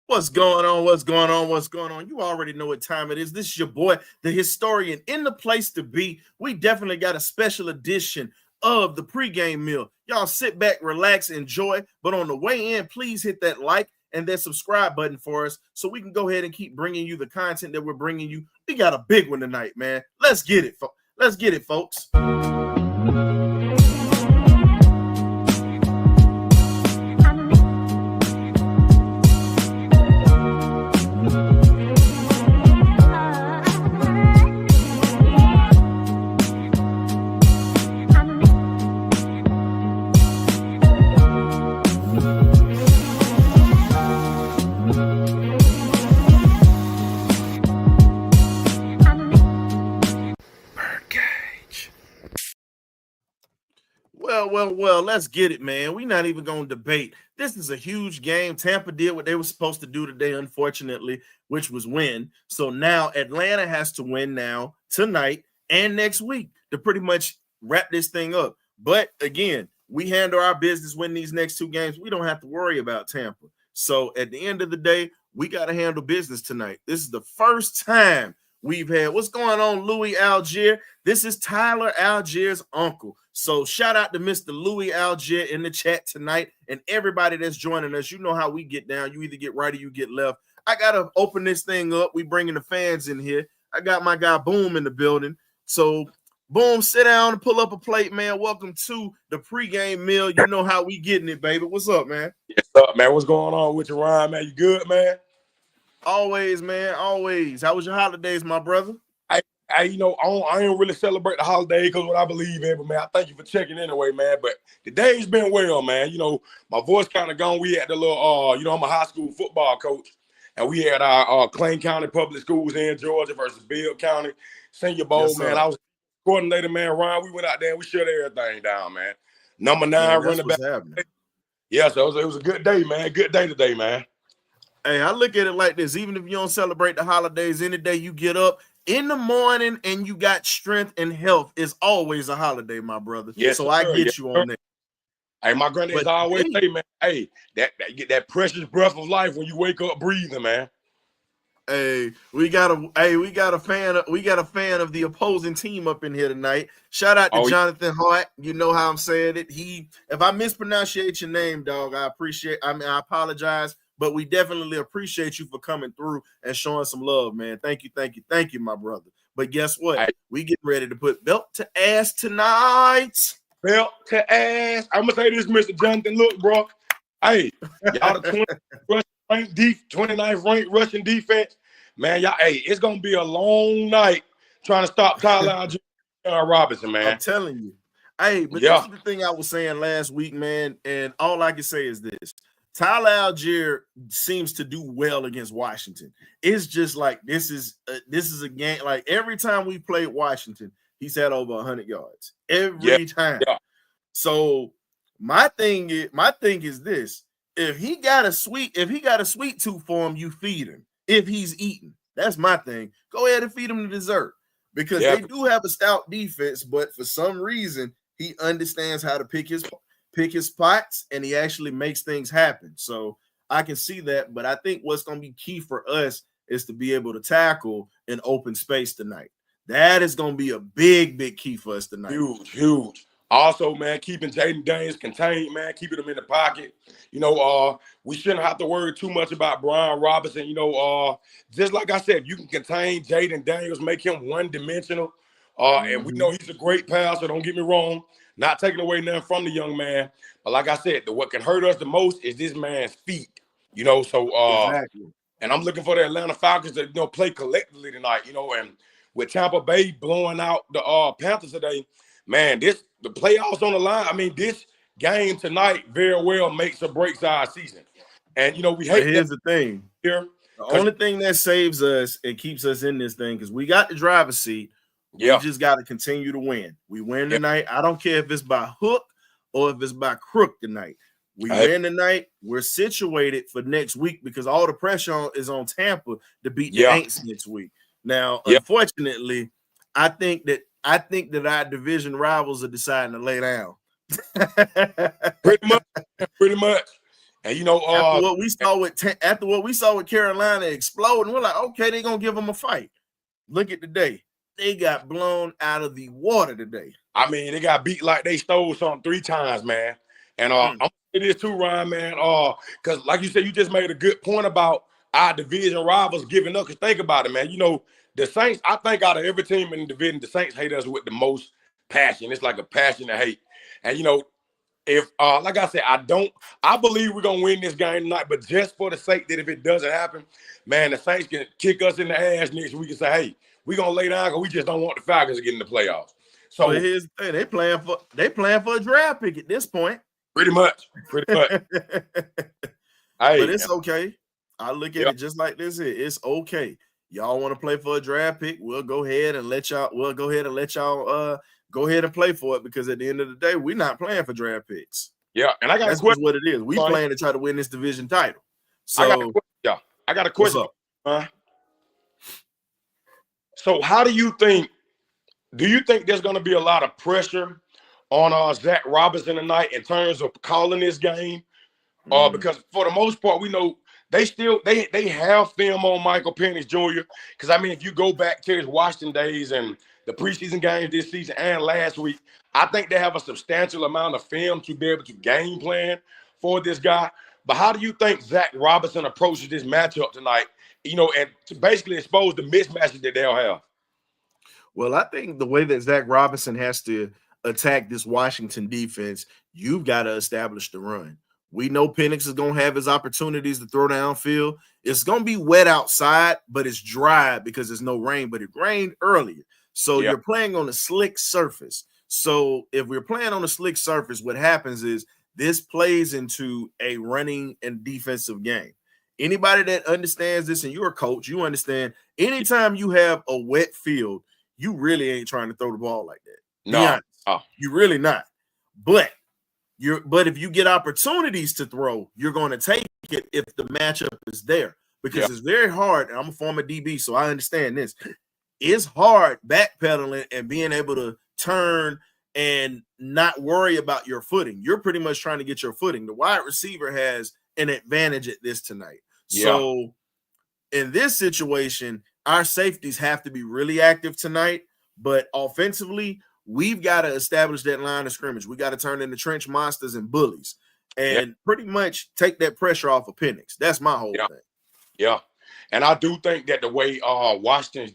What's going on? What's going on? What's going on? You already know what time it is. This is your boy, the historian, in the place to be. We definitely got a special edition of the pregame meal. Y'all sit back, relax, enjoy. But on the way in, please hit that like and that subscribe button for us so we can go ahead and keep bringing you the content that we're bringing you. We got a big one tonight, man. Let's get it, folks. Well, let's get it, man. We're not even going to debate. This is a huge game. Tampa did what they were supposed to do today, unfortunately, which was win. So now Atlanta has to win now, tonight, and next week to pretty much wrap this thing up. But again, we handle our business, win these next two games. We don't have to worry about Tampa. So at the end of the day, we got to handle business tonight. This is the first time we've had. What's going on, Louis Algier? This is Tyler Algier's uncle. So shout out to Mr. Louis Algier in the chat tonight and everybody that's joining us. You know how we get down. You either get right or you get left. I got to open this thing up. We bringing the fans in here. I got my guy Boom in the building. So Boom, sit down and pull up a plate, man. Welcome to the pregame meal. You know how we getting it, baby. What's up, man? Yes, up, man. What's going on with you, Ryan, man? You good, man? Always, man. Always. How was your holidays, my brother? I don't really celebrate the holiday because what I believe in, but man, I thank you for checking anyway, man. But the day's been well, man. You know, my voice kind of gone. We had the little, I'm a high school football coach, and we had our Clay County Public Schools in Georgia versus Bill County Senior Bowl, yes, man. I was coordinator, man. Ryan, we went out there and we shut everything down, man. Number 9 running back. Yeah, so it was a good day, man. Good day today, man. Hey, I look at it like this. Even if you don't celebrate the holidays, any day you get up in the morning and you got strength and health is always a holiday, my brother. Yes, so sir. I get you on that. Hey, my granddad's always say, man, hey, that get that precious breath of life when you wake up breathing, man. Hey, we got a fan of the opposing team up in here tonight. Shout out to Jonathan Hart. You know how I'm saying it. If I mispronounce your name, dog, I apologize. But we definitely appreciate you for coming through and showing some love, man. Thank you, my brother. But guess what? We getting ready to put belt to ass tonight. Belt to ass. I'm gonna say this, Mr. Jonathan. Look, bro. Hey, y'all the 29th ranked rushing defense. Man, y'all, hey, it's gonna be a long night trying to stop Tyler Algier and Robinson, man. I'm telling you. Hey, but this is the thing I was saying last week, man, and all I can say is this. Tyler Algier seems to do well against Washington. It's just like this is a game. Like every time we played Washington, he's had over 100 yards every time. Yeah. So my thing is this: if he got a sweet tooth for him, you feed him. If he's eating, that's my thing. Go ahead and feed him the dessert because they do have a stout defense, but for some reason he understands how to pick his spots, and he actually makes things happen. So I can see that, but I think what's going to be key for us is to be able to tackle in open space tonight. That is going to be a big key for us tonight. Huge. Also, man, keeping Jaden Daniels contained, man, keeping him in the pocket. You know, we shouldn't have to worry too much about Brian Robinson. You know, just like I said, you can contain Jaden Daniels, make him one-dimensional. And we know he's a great passer, don't get me wrong. Not taking away nothing from the young man. But like I said, what can hurt us the most is this man's feet. You know, so exactly. And I'm looking for the Atlanta Falcons to, play collectively tonight, and with Tampa Bay blowing out the Panthers today, man, the playoffs on the line. I mean, this game tonight very well makes or breaks our season. And, we hate Here's the thing. Here. The only thing that saves us and keeps us in this thing, because we got the driver's seat, we just got to continue to win. We win tonight. I don't care if it's by hook or if it's by crook tonight. We win tonight. We're situated for next week because all the pressure is on Tampa to beat the Aints next week. Now, unfortunately, I think that our division rivals are deciding to lay down. Pretty much. And you know, after what we saw with Carolina exploding, we're like, okay, they're gonna give them a fight. Look at today. They got blown out of the water today. I mean, they got beat like they stole something 3 times, man. And I'm gonna say this too, Ryan, man. Because like you said, you just made a good point about our division rivals giving up. Because think about it, man. You know, the Saints, I think out of every team in the division, the Saints hate us with the most passion. It's like a passionate hate. And you know, if like I said, I believe we're gonna win this game tonight, but just for the sake that if it doesn't happen, man, the Saints can kick us in the ass next week and say, hey, we're gonna lay down because we just don't want the Falcons to get in the playoffs. So but here's the thing, they playing for a draft pick at this point. Pretty much. Hey, but it's okay. I look at it just like this here. It's okay. Y'all want to play for a draft pick? We'll go ahead and let y'all go ahead and play for it, because at the end of the day, we're not playing for draft picks. Yeah, and I got that's what it is. We playing to try to win this division title. So I got a question. So how do you think there's going to be a lot of pressure on Zach Robinson tonight in terms of calling this game? Because for the most part, we know they have film on Michael Penix Jr. Because I mean, if you go back to his Washington days and the preseason games this season and last week, I think they have a substantial amount of film to be able to game plan for this guy. But how do you think Zach Robinson approaches this matchup tonight? You know, and to basically expose the mismatches that they'll have. Well, I think the way that Zach Robinson has to attack this Washington defense, you've got to establish the run. We know Penix is going to have his opportunities to throw downfield. It's going to be wet outside, but it's dry because there's no rain, but it rained earlier. So you're playing on a slick surface. So if we're playing on a slick surface, what happens is this plays into a running and defensive game. Anybody that understands this, and you're a coach, you understand anytime you have a wet field, you really ain't trying to throw the ball like that. No, you're really not. But if you get opportunities to throw, you're going to take it if the matchup is there, because it's very hard. And I'm a former DB, so I understand this. It's hard backpedaling and being able to turn and not worry about your footing. You're pretty much trying to get your footing. The wide receiver has an advantage at this tonight. So in this situation, our safeties have to be really active tonight, but offensively, we've got to establish that line of scrimmage. We got to turn into trench monsters and bullies and pretty much take that pressure off of Penix. That's my whole thing. Yeah. And I do think that the way Washington's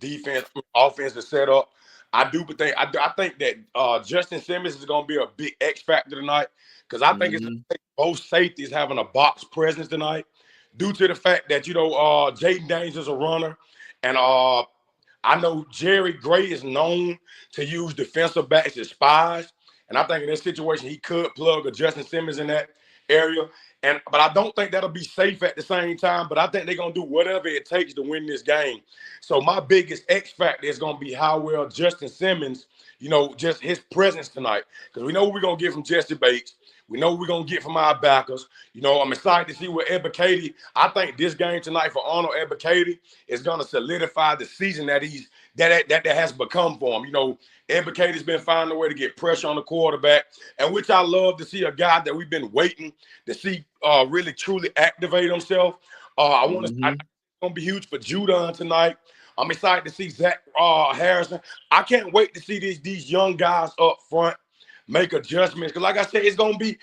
offense is set up, I think that Justin Simmons is going to be a big X factor tonight, because I think it's both safeties having a box presence tonight, due to the fact that, you know, Jaden Daniels is a runner, and I know Jerry Gray is known to use defensive backs as spies, and I think in this situation he could plug a Justin Simmons in that area. But I don't think that'll be safe at the same time. But I think they're gonna do whatever it takes to win this game. So my biggest X factor is gonna be how well Justin Simmons, you know, just his presence tonight. Because we know what we're gonna get from Jesse Bates. We know what we're gonna get from our backers. You know, I'm excited to see what Ebiketie. I think this game tonight for Arnold Ebiketie is gonna solidify the season that that has become for him. You know, Ebiketie's been finding a way to get pressure on the quarterback, and which I love to see, a guy that we've been waiting to see really truly activate himself. I want to. It's gonna be huge for Judon tonight. I'm excited to see Zach Harrison. I can't wait to see these young guys up front make adjustments, because like I said, it's gonna be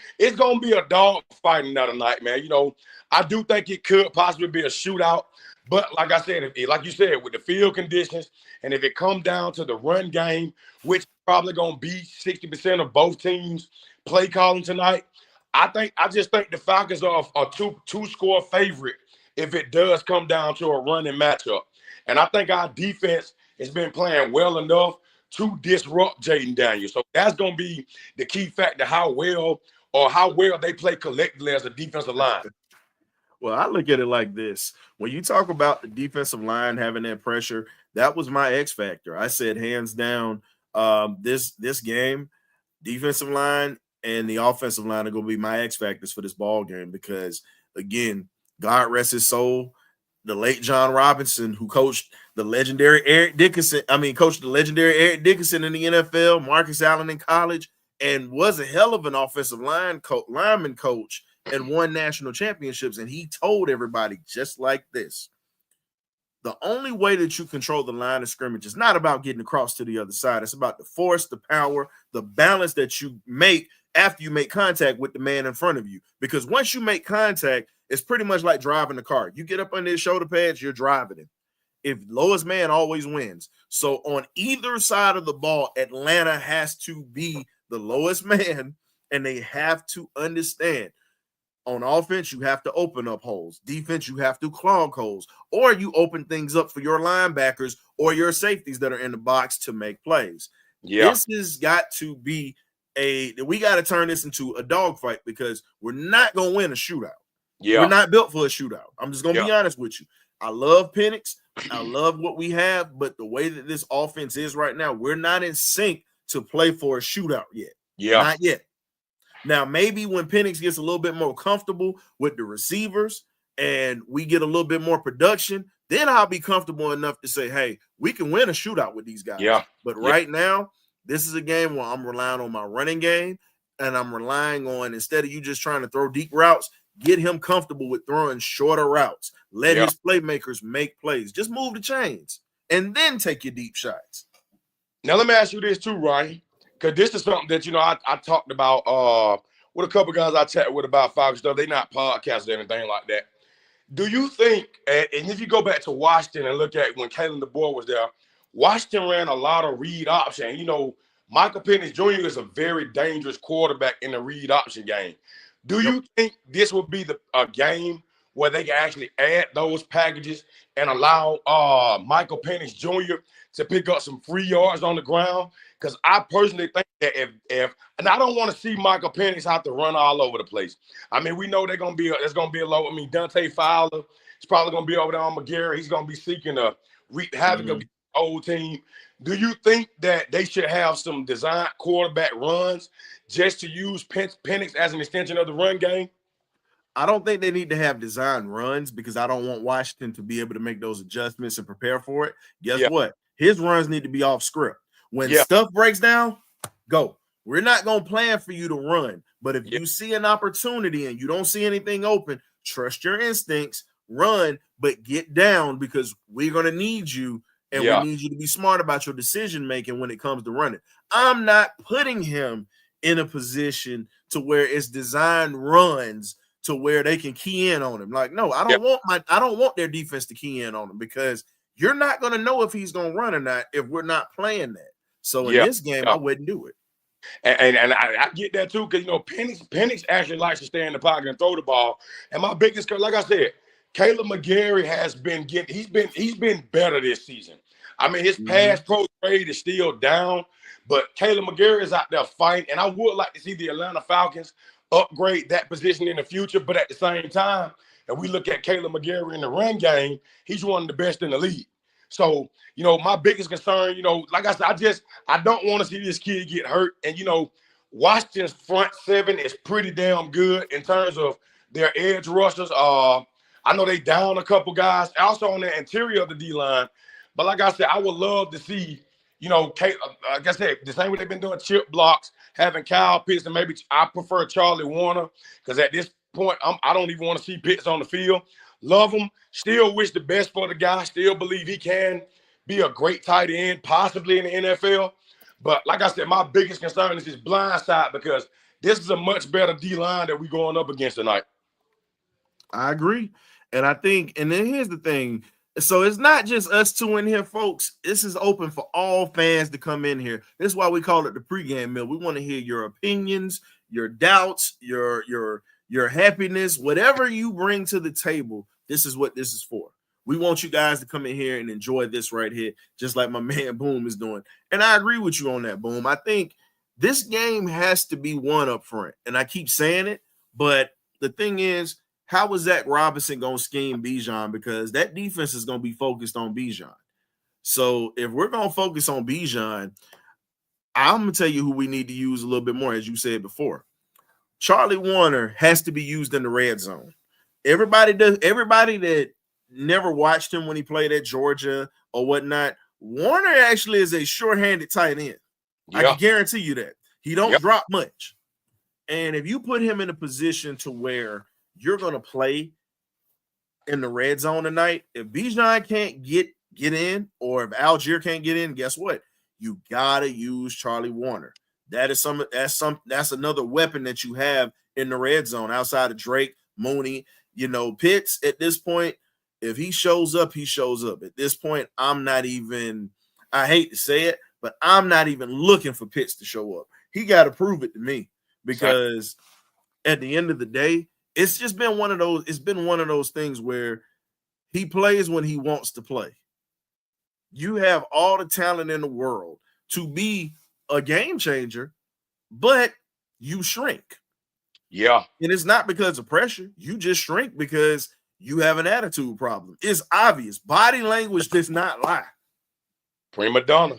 a dog fight another night, man. You know, I do think it could possibly be a shootout, but like I said, like you said, with the field conditions, and if it comes down to the run game, which probably gonna be 60% of both teams play calling tonight, I just think the Falcons are a two-score favorite if it does come down to a running matchup. And I think our defense has been playing well enough to disrupt Jaden Daniels. So that's going to be the key factor, how well they play collectively as a defensive line. Well, I look at it like this. When you talk about the defensive line having that pressure, that was my X factor. I said hands down, this game, defensive line and the offensive line are going to be my X factors for this ball game, because, again, God rest his soul, the late John Robinson, who coached the legendary Eric Dickerson in the NFL, Marcus Allen in college, and was a hell of an offensive lineman coach and won national championships. And he told everybody just like this: the only way that you control the line of scrimmage is not about getting across to the other side. It's about the force, the power, the balance that you make after you make contact with the man in front of you. Because once you make contact, it's pretty much like driving the car. You get up under his shoulder pads, you're driving him. If lowest man always wins. So on either side of the ball, Atlanta has to be the lowest man, and they have to understand. On offense, you have to open up holes. Defense, you have to clog holes, or you open things up for your linebackers or your safeties that are in the box to make plays. Yeah. This has got to be we got to turn this into a dogfight, because we're not going to win a shootout. Yeah. We're not built for a shootout. I'm just going to be honest with you. I love Penix. I love what we have, but the way that this offense is right now, we're not in sync to play for a shootout yet. Yeah. Not yet. Now, maybe when Penix gets a little bit more comfortable with the receivers and we get a little bit more production, then I'll be comfortable enough to say, hey, we can win a shootout with these guys. Yeah. But right now, this is a game where I'm relying on my running game, and I'm relying on, instead of you just trying to throw deep routes, get him comfortable with throwing shorter routes. Let his playmakers make plays. Just move the chains and then take your deep shots. Now, let me ask you this too, Ryan, because this is something that, I talked about with a couple guys I chatted with about Falcons stuff. They're not podcasts or anything like that. Do you think, and if you go back to Washington and look at when Kalen DeBoer was there, Washington ran a lot of read option. Michael Penix Jr. is a very dangerous quarterback in the read option game. Do you think this will be a game where they can actually add those packages and allow Michael Penix Jr. to pick up some free yards on the ground? Because I personally think that and I don't want to see Michael Penix have to run all over the place. I mean, we know there's gonna be a low. I mean, Dante Fowler is probably gonna be over there on McGarry. He's gonna be seeking a wreak havoc of the old team. Do you think that they should have some design quarterback runs just to use Penix as an extension of the run game? I don't think they need to have design runs, because I don't want Washington to be able to make those adjustments and prepare for it. Guess what? His runs need to be off script. When stuff breaks down, go. We're not going to plan for you to run. But if you see an opportunity and you don't see anything open, trust your instincts, run, but get down, because we're going to need you, and we need you to be smart about your decision making when it comes to running. I'm not putting him in a position to where it's design runs to where they can key in on him. Like, no, I don't want their defense to key in on him, because you're not going to know if he's going to run or not if we're not playing that. So in this game, I wouldn't do it. And I get that too, because Penix actually likes to stay in the pocket and throw the ball. And my biggest, like I said, Caleb McGarry has been he's been better this season. I mean, his pass pro grade is still down, but Caleb McGarry is out there fighting. And I would like to see the Atlanta Falcons upgrade that position in the future. But at the same time, if we look at Caleb McGarry in the run game, he's one of the best in the league. So, my biggest concern, like I said, I don't want to see this kid get hurt. And, Washington's front seven is pretty damn good in terms of their edge rushers. I know they down a couple guys, also on the interior of the D-line. But like I said, I would love to see, like I said, the same way they've been doing chip blocks, having Kyle Pitts, and maybe I prefer Charlie Warner, because at this point, I don't even want to see Pitts on the field. Love him. Still wish the best for the guy. Still believe he can be a great tight end, possibly in the NFL. But like I said, my biggest concern is his blind side, because this is a much better D-line that we're going up against tonight. I agree. And I think, and then here's the thing. So it's not just us two in here, folks. This is open for all fans to come in here. This is why we call it the pregame meal. We want to hear your opinions, your doubts, your happiness, whatever you bring to the table. This is what this is for. We want you guys to come in here and enjoy this right here, just like my man Boom is doing. And I agree with you on that, Boom. I think this game has to be won up front. And I keep saying it, but the thing is, how is Zach Robinson going to scheme Bijan? Because that defense is going to be focused on Bijan. So if we're going to focus on Bijan, I'm going to tell you who we need to use a little bit more, as you said before. Charlie Warner has to be used in the red zone. Everybody that never watched him when he played at Georgia or whatnot, Warner actually is a short-handed tight end. I can guarantee you that. He don't drop much. And if you put him in a position to where you're going to play in the red zone tonight, if Bijan can't get in, or if Algier can't get in, guess what? You gotta use Charlie Warner. That's another weapon that you have in the red zone outside of Drake, Mooney, Pitts. At this point, if he shows up, he shows up. At this point, I hate to say it, but I'm not even looking for Pitts to show up. He got to prove it to me, because at the end of the day, it's just been one of those things where he plays when he wants to play. You have all the talent in the world to be a game changer, but you shrink. Yeah. And it's not because of pressure. You just shrink because you have an attitude problem. It's obvious. Body language does not lie. Prima donna.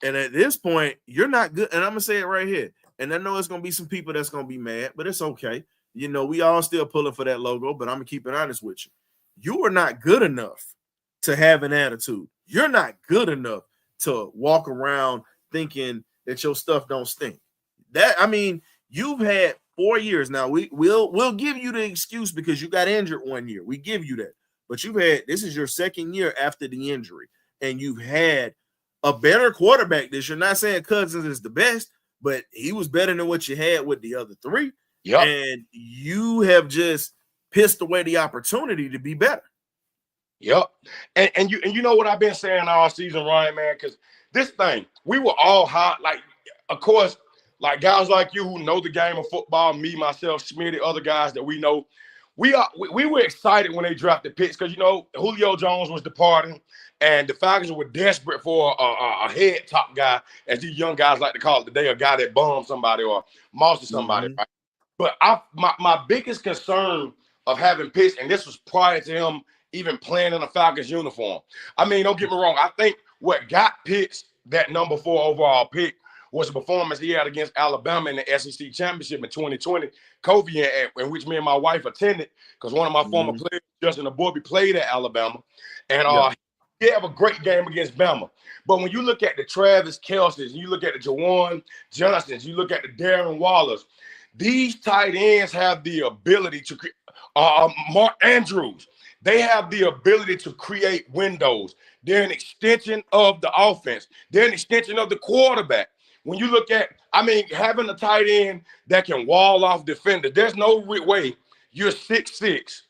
And at this point, you're not good. And I'm going to say it right here. And I know it's going to be some people that's going to be mad, but it's okay. We all still pulling for that logo, but I'm going to keep it honest with you. You are not good enough to have an attitude. You're not good enough to walk around thinking that your stuff don't stink. You've had 4 years now. We'll give you the excuse because you got injured 1 year. We give you that. But this is your second year after the injury, and you've had a better quarterback this year. Not saying Cousins is the best, but he was better than what you had with the other three. Yep. And you have just pissed away the opportunity to be better. Yep. And you know what I've been saying all season, Ryan, man, because this thing, we were all hot. Like, of course, like guys like you who know the game of football, me, myself, Schmitty, other guys that we know, we were excited when they drafted Pitts because, Julio Jones was departing, and the Falcons were desperate for a head top guy, as these young guys like to call it today, a guy that bombed somebody or mossed somebody, right? But my biggest concern of having Pitts, and this was prior to him even playing in a Falcons uniform. Don't get me wrong. I think what got Pitts that number 4 overall pick was the performance he had against Alabama in the SEC championship in 2020, COVID, in which me and my wife attended, because one of my former players, Justin Aborby, played at Alabama. And he had a great game against Bama. But when you look at the Travis Kelce's, you look at the Jawan Johnsons, you look at the Darren Wallers, these tight ends have the ability to Mark Andrews. They have the ability to create windows. They're an extension of the offense. They're an extension of the quarterback. When you look at, having a tight end that can wall off defenders, there's no way you're 6'6"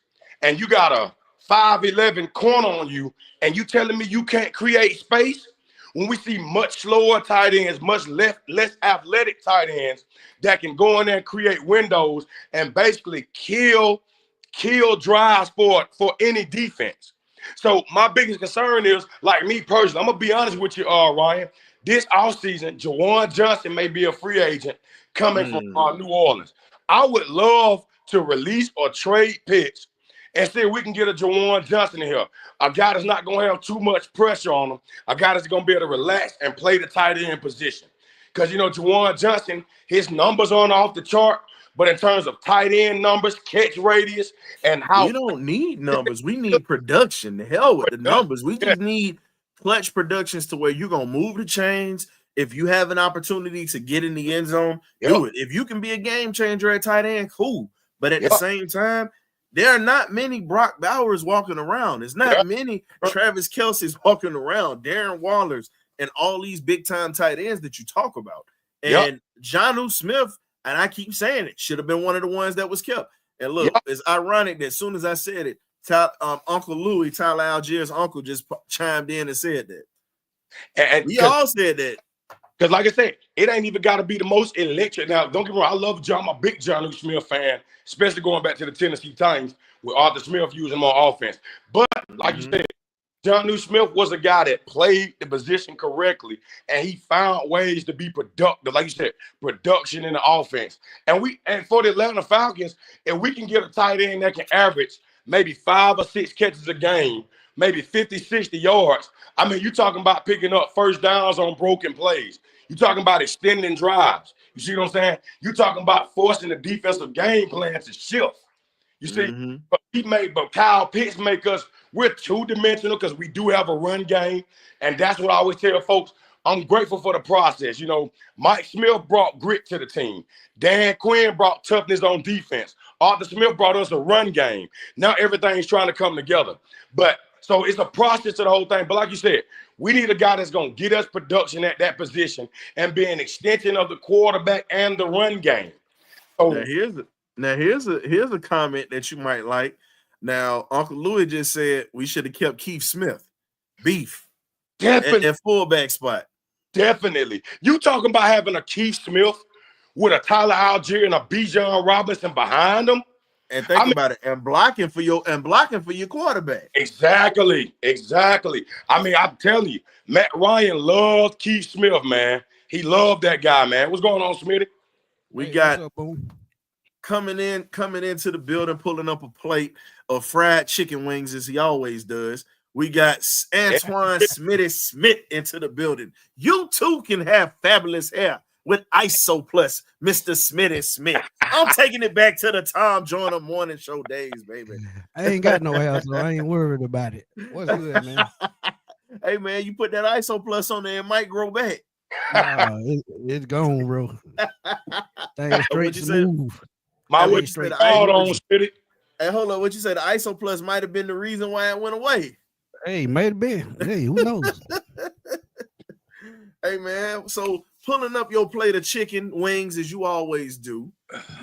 and you got a 5'11" corner on you, and you telling me you can't create space? When we see much slower tight ends, much less athletic tight ends that can go in there and create windows and basically kill drives for any defense. So my biggest concern is, like me personally, I'm going to be honest with you, Ryan, this offseason, Jawan Johnson may be a free agent coming from New Orleans. I would love to release or trade Pitts and see if we can get a Jawan Johnson in here. A guy that's not going to have too much pressure on him. A guy that's going to be able to relax and play the tight end position. Because, Jawan Johnson, his numbers aren't off the chart. But in terms of tight end numbers, catch radius, and how— we don't need numbers. We need production. The hell with the numbers. We just need clutch productions to where you're going to move the chains. If you have an opportunity to get in the end zone, do it. If you can be a game changer at tight end, cool. But at the same time, there are not many Brock Bowers walking around. There's not many Travis Kelce's walking around, Darren Wallers, and all these big-time tight ends that you talk about. And Jonnu Smith, and I keep saying it, should have been one of the ones that was kept. And look, it's ironic that as soon as I said it, Uncle Louis, Tyler Allgeier's uncle, just chimed in and said that. And we all said that. Because like I said, it ain't even got to be the most electric. Now, don't get me wrong, I love John. I'm a big Jonnu Smith fan, especially going back to the Tennessee Titans with Arthur Smith using more offense. But like you said, Jonnu Smith was a guy that played the position correctly, and he found ways to be productive. Like you said, production in the offense. And for the Atlanta Falcons, if we can get a tight end that can average maybe 5 or 6 catches a game, maybe 50, 60 yards, you're talking about picking up first downs on broken plays. You're talking about extending drives. You see what I'm saying? You're talking about forcing the defensive game plan to shift. You see, but Kyle Pitts make us, we're two-dimensional because we do have a run game. And that's what I always tell folks, I'm grateful for the process. You know, Mike Smith brought grit to the team. Dan Quinn brought toughness on defense. Arthur Smith brought us a run game. Now everything's trying to come together. But so it's a process to the whole thing. But like you said, we need a guy that's going to get us production at that position and be an extension of the quarterback and the run game. So here's a comment that you might like. Now, Uncle Louis just said we should have kept Keith Smith, beef, at fullback spot. Definitely. You talking about having a Keith Smith with a Tyler Algier and a Bijan Robinson behind him? And think about it, and blocking for your quarterback. Exactly. I mean, I'm telling you, Matt Ryan loved Keith Smith, man. He loved that guy, man. What's going on, Smitty? We got coming into the building, pulling up a plate of fried chicken wings as he always does. We got Antoine Smitty Smith into the building. You too can have fabulous hair with ISO Plus, Mr. Smitty Smith. I'm taking it back to the Tom Joyner morning show days, baby. I ain't got no hair, so I ain't worried about it. What's good, man? Hey, man, you put that ISO Plus on there, it might grow back. It's gone, bro. Thing straight smooth. My way straight out on Smitty. Hey, hold on. What you said? The ISO Plus might have been the reason why it went away. Hey, might have been. Hey, who knows? Hey, man. So pulling up your plate of chicken wings as you always do.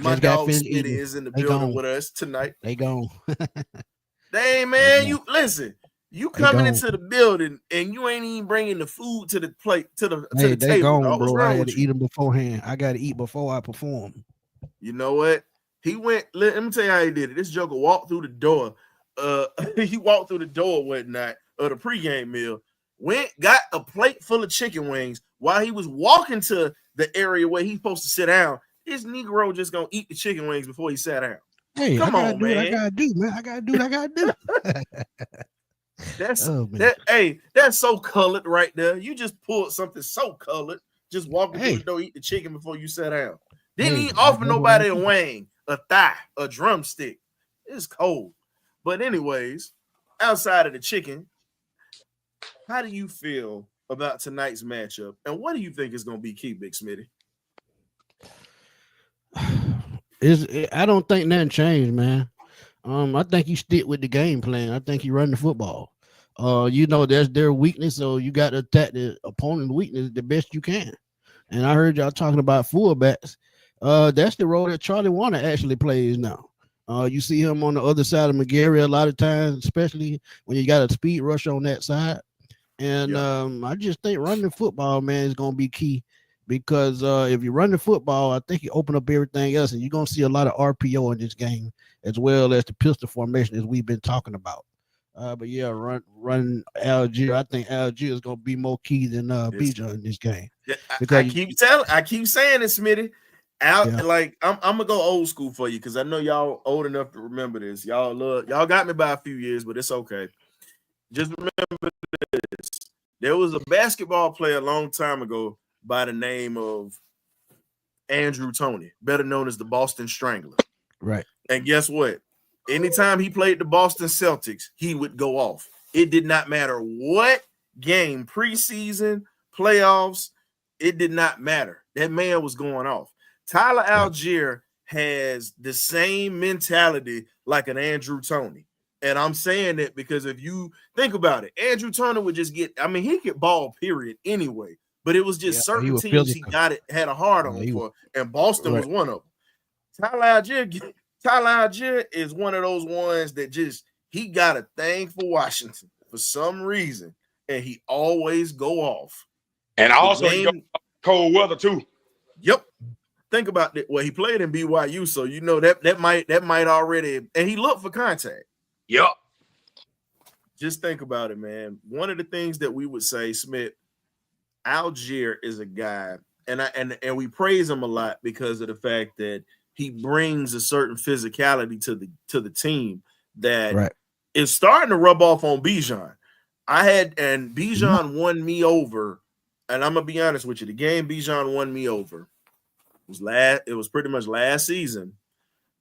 My dog Smitty is in the building with us tonight. They gone. Dang, man. You listen. You coming into the building and you ain't even bringing the food to the plate to the they table. Gone, bro. I had to eat them beforehand. I got to eat before I perform. You know what? He went. Let me tell you how he did it. This joker walked through the door. He walked through the door one night of the pregame meal. Got a plate full of chicken wings while he was walking to the area where he's supposed to sit down. This Negro just gonna eat the chicken wings before he sat down. Hey, come on, man. I gotta do, man. I gotta do what I gotta do. That's so colored right there. You just pulled something so colored. Just walking through the door, eat the chicken before you sat down. Didn't eat offer nobody a wing, a thigh, a drumstick. It's cold. But anyways, outside of the chicken, how do you feel about tonight's matchup? And what do you think is going to be key, Big Smitty? I don't think nothing changed, man. I think you stick with the game plan. I think you run the football. You know, that's their weakness, so you got to attack the opponent's weakness the best you can. And I heard y'all talking about fullbacks. That's the role that Charlie Warner actually plays now. You see him on the other side of McGarry a lot of times, especially when you got a speed rush on that side. And I just think running the football, man, is going to be key because if you run the football, I think you open up everything else, and you're going to see a lot of RPO in this game as well as the pistol formation as we've been talking about. But yeah, run Algier. I think Algier is going to be more key than Bijan in this game. Yeah, I keep saying it, Smitty. Like I'm gonna go old school for you because I know y'all old enough to remember this. Y'all got me by a few years, but it's okay. Just remember this: there was a basketball player a long time ago by the name of Andrew Toney, better known as the Boston Strangler. Right. And guess what? Anytime he played the Boston Celtics, he would go off. It did not matter what game, preseason, playoffs, it did not matter. That man was going off. Tyler Algier has the same mentality like an Andrew Toney. And I'm saying that because if you think about it, Andrew Toney would just he could ball, period, anyway. But it was just certain teams he had a hard on for, and Boston was one of them. Tyler Algier is one of those ones that he got a thing for Washington for some reason, and he always go off. And also cold weather too. Yep. Think about that. Well, he played in BYU, so you know that might already, and he looked for contact. Yep. Just think about it, man. One of the things that we would say, Smith, Algier is a guy, and we praise him a lot because of the fact that he brings a certain physicality to the team that is starting to rub off on Bijan. Bijan won me over, and I'm gonna be honest with you. The game Bijan won me over. It was pretty much last season,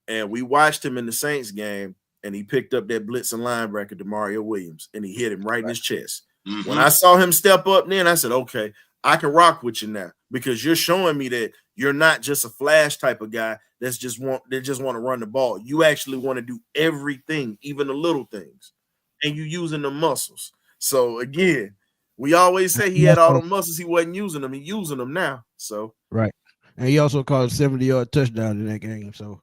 and we watched him in the Saints game, and he picked up that blitzing linebacker, Demario Williams, and he hit him right in his chest. Mm-hmm. When I saw him step up, then I said, okay, I can rock with you now because you're showing me that you're not just a flash type of guy that just want to run the ball. You actually want to do everything, even the little things, and you using the muscles. So again, we always say he had all the muscles, he wasn't using them. He using them now. So right, and he also caught a 70-yard touchdown in that game. So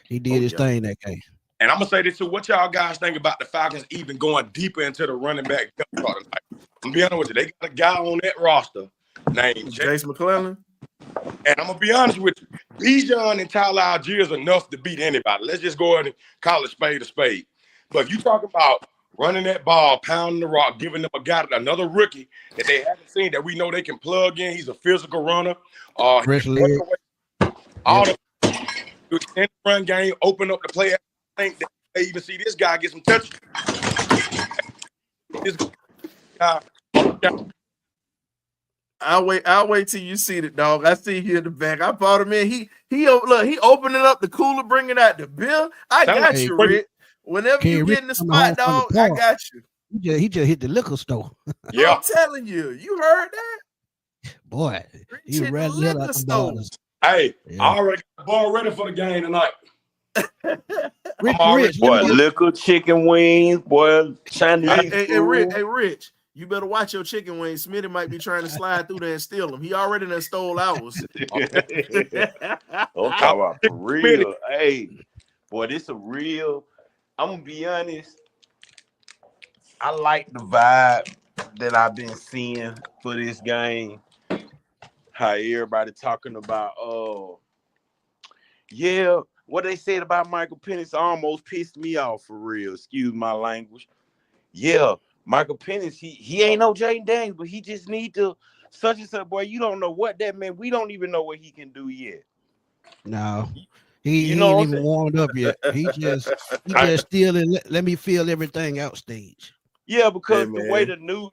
he did his thing that game. And I'm gonna say this too. What y'all guys think about the Falcons even going deeper into the running back depth chart tonight? I'm be honest with you. They got a guy on that roster named Jace McClellan. And I'm gonna be honest with you. Bijan and Tyler Algier is enough to beat anybody. Let's just go ahead and call it spade a spade. But if you talk about running that ball, pounding the rock, giving them another rookie that they haven't seen that we know they can plug in. He's a physical runner. All the extend the run game, open up the play. I think that they even see this guy get some touches. This guy. I'll wait till you see it, dog. I see you in the back. I brought him in. He opening up the cooler, bringing out the bill. I got you, Rick. Whenever you get in the spot, dog, I got you. He just hit the liquor store. Yeah, I'm telling you. You heard that, boy? He ran the liquor store. Hey, I already got the ball ready for the game tonight. Rich, boy, liquor, chicken wings, boy, Chinese. Hey, Rich. You better watch your chicken wings. Smitty might be trying to slide through there and steal them. He already done stole ours. I'm talking about for real. Hey, boy, this a real. I'm gonna be honest. I like the vibe that I've been seeing for this game. How everybody talking about, yeah, what they said about Michael Penix almost pissed me off for real. Excuse my language. Yeah. Michael Penix, he ain't no Jaden Daniels, but he just need to such and such. Boy, you don't know what that meant. We don't even know what he can do yet. No, he ain't even warmed up yet. He just still let me feel everything out stage. Yeah, because the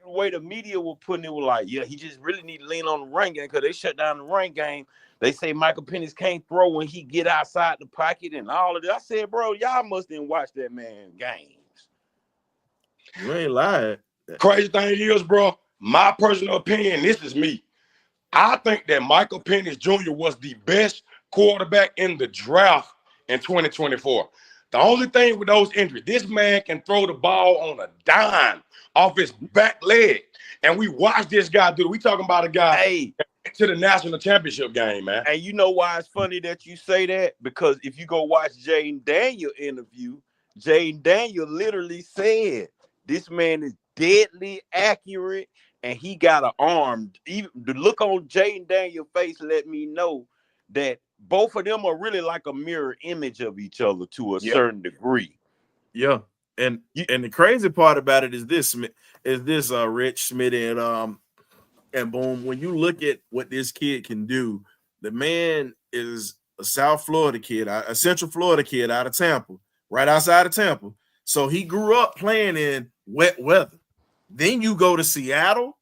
way the media were putting it was like, yeah, he just really need to lean on the run game because they shut down the run game. They say Michael Penix can't throw when he get outside the pocket and all of that. I said, bro, y'all must didn't watch that man games. You ain't lying. Crazy thing is, bro, my personal opinion, this is me. I think that Michael Penix Jr. was the best quarterback in the draft in 2024. The only thing with those injuries, this man can throw the ball on a dime off his back leg. And we watched this guy do it. We talking about a guy to the national championship game, man. And you know why it's funny that you say that? Because if you go watch Jaden Daniel interview, Jaden Daniel literally said, this man is deadly accurate, and he got an arm. Even the look on Jaden Daniel's face let me know that both of them are really like a mirror image of each other to a certain degree. Yeah, and the crazy part about it is this, Rich, Smitty, and Boom. When you look at what this kid can do, the man is a South Florida kid, a Central Florida kid out of Tampa, right outside of Tampa. So he grew up playing in wet weather. Then you go to Seattle,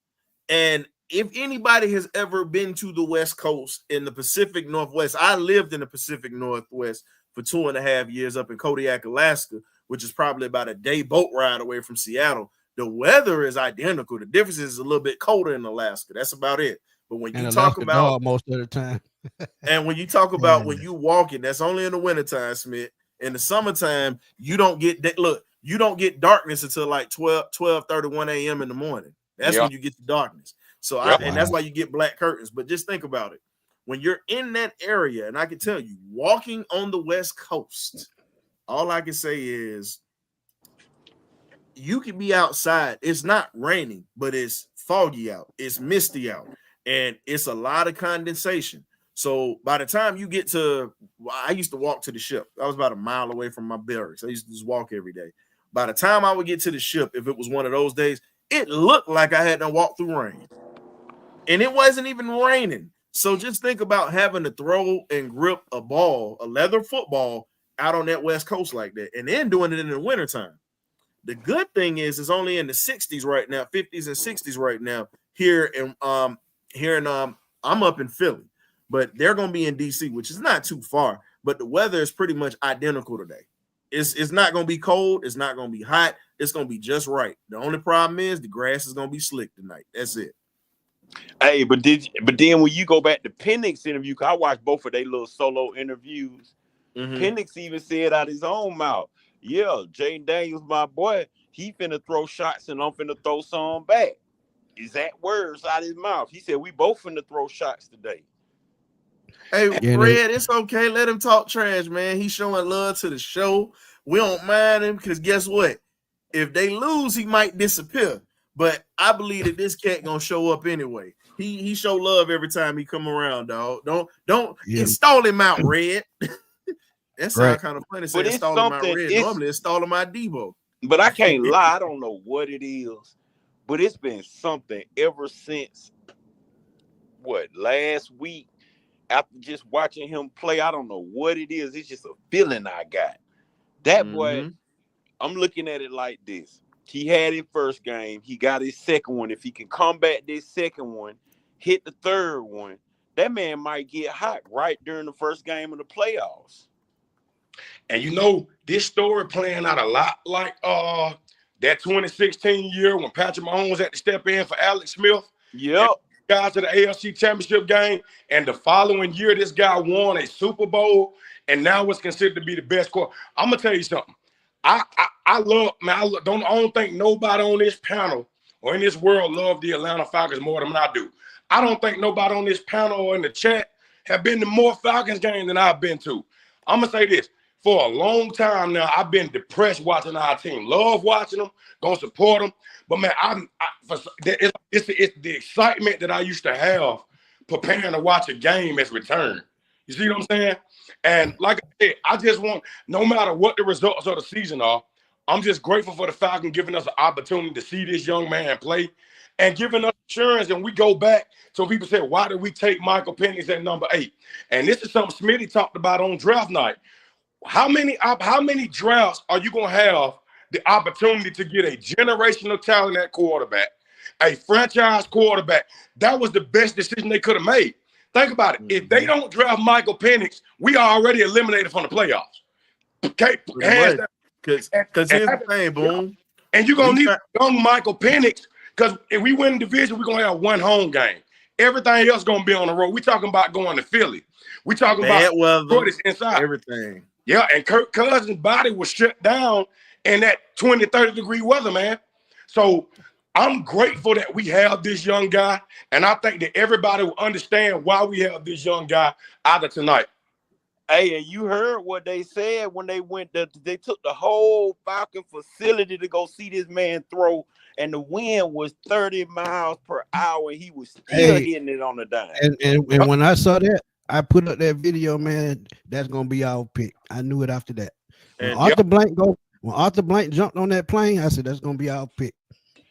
and if anybody has ever been to the West Coast in the Pacific Northwest, I lived in the Pacific Northwest for 2.5 years up in Kodiak, Alaska, which is probably about a day boat ride away from Seattle. The weather is identical. The difference is a little bit colder in Alaska. That's about it. But when you talk about most of the time, and when you talk about when you walking, that's only in the wintertime, Smith. In the summertime, you don't get that. Look, you don't get darkness until like 12:31 a.m. in the morning. That's when you get the darkness. So and that's why you get black curtains. But just think about it. When you're in that area, and I can tell you, walking on the West Coast, all I can say is you can be outside. It's not raining, but it's foggy out. It's misty out. And it's a lot of condensation. So by the time you get to, I used to walk to the ship. I was about a mile away from my barracks. I used to just walk every day. By the time I would get to the ship, if it was one of those days, it looked like I had to walk through rain. And it wasn't even raining. So just think about having to throw and grip a ball, a leather football, out on that West Coast like that, and then doing it in the wintertime. The good thing is it's only in the 60s right now, 50s and 60s right now here in I'm up in Philly. But they're going to be in DC, which is not too far. But the weather is pretty much identical today. It's not going to be cold. It's not going to be hot. It's going to be just right. The only problem is the grass is going to be slick tonight. That's it. Hey, but then when you go back to Penix interview, cause I watched both of their little solo interviews. Penix even said out his own mouth, "Yeah, Jaden Daniels, my boy, he finna throw shots and I'm finna throw some back." Exact words out his mouth. He said, "We both finna throw shots today." Hey, Yeah, Fred, it's okay. Let him talk trash, man. He's showing love to the show. We don't mind him because guess what? If they lose, he might disappear. But I believe that this cat gonna show up anyway. He show love every time he come around, dog. Don't install him out, Red. That sounds kind of funny. Saying install him out, Red. Normally install him out, Debo. But I can't lie. I don't know what it is, but it's been something ever since last week. After just watching him play, I don't know what it is. It's just a feeling I got. That boy, I'm looking at it like this. He had his first game. He got his second one. If he can come back this second one, hit the third one, that man might get hot right during the first game of the playoffs. And you know, this story playing out a lot like that 2016 year when Patrick Mahomes had to step in for Alex Smith. Yep. Guys to the AFC Championship game, and the following year, this guy won a Super Bowl, and now was considered to be the best quarterback. I'm gonna tell you something. I love, man. I don't think nobody on this panel or in this world love the Atlanta Falcons more than I do. I don't think nobody on this panel or in the chat have been to more Falcons games than I've been to. I'm gonna say this. For a long time now, I've been depressed watching our team. Love watching them, gonna support them. But man, it's the excitement that I used to have preparing to watch a game has returned. You see what I'm saying? And like I said, I just want, no matter what the results of the season are, I'm just grateful for the Falcons giving us an opportunity to see this young man play and giving us assurance. And we go back, so people say, why did we take Michael Penix at number 8? And this is something Smitty talked about on draft night. How many drafts are you going to have the opportunity to get a generational talent at quarterback, a franchise quarterback? That was the best decision they could have made. Think about it. If they don't draft Michael Penix, we are already eliminated from the playoffs. Okay, because here's the thing, Boom. And you're going to need young Michael Penix, because if we win the division, we're going to have one home game. Everything else going to be on the road. We're talking about going to Philly. We're talking bad about weather, inside. everything. Yeah, and Kirk Cousins' body was shut down in that 20, 30-degree weather, man. So I'm grateful that we have this young guy, and I think that everybody will understand why we have this young guy out of tonight. Hey, and you heard what they said when they they took the whole Falcon facility to go see this man throw, and the wind was 30 miles per hour, and he was still hitting it on the dime. And when I saw that, I put up that video, man. That's gonna be our pick. I knew it after that. When Arthur Blank jumped on that plane, I said that's gonna be our pick.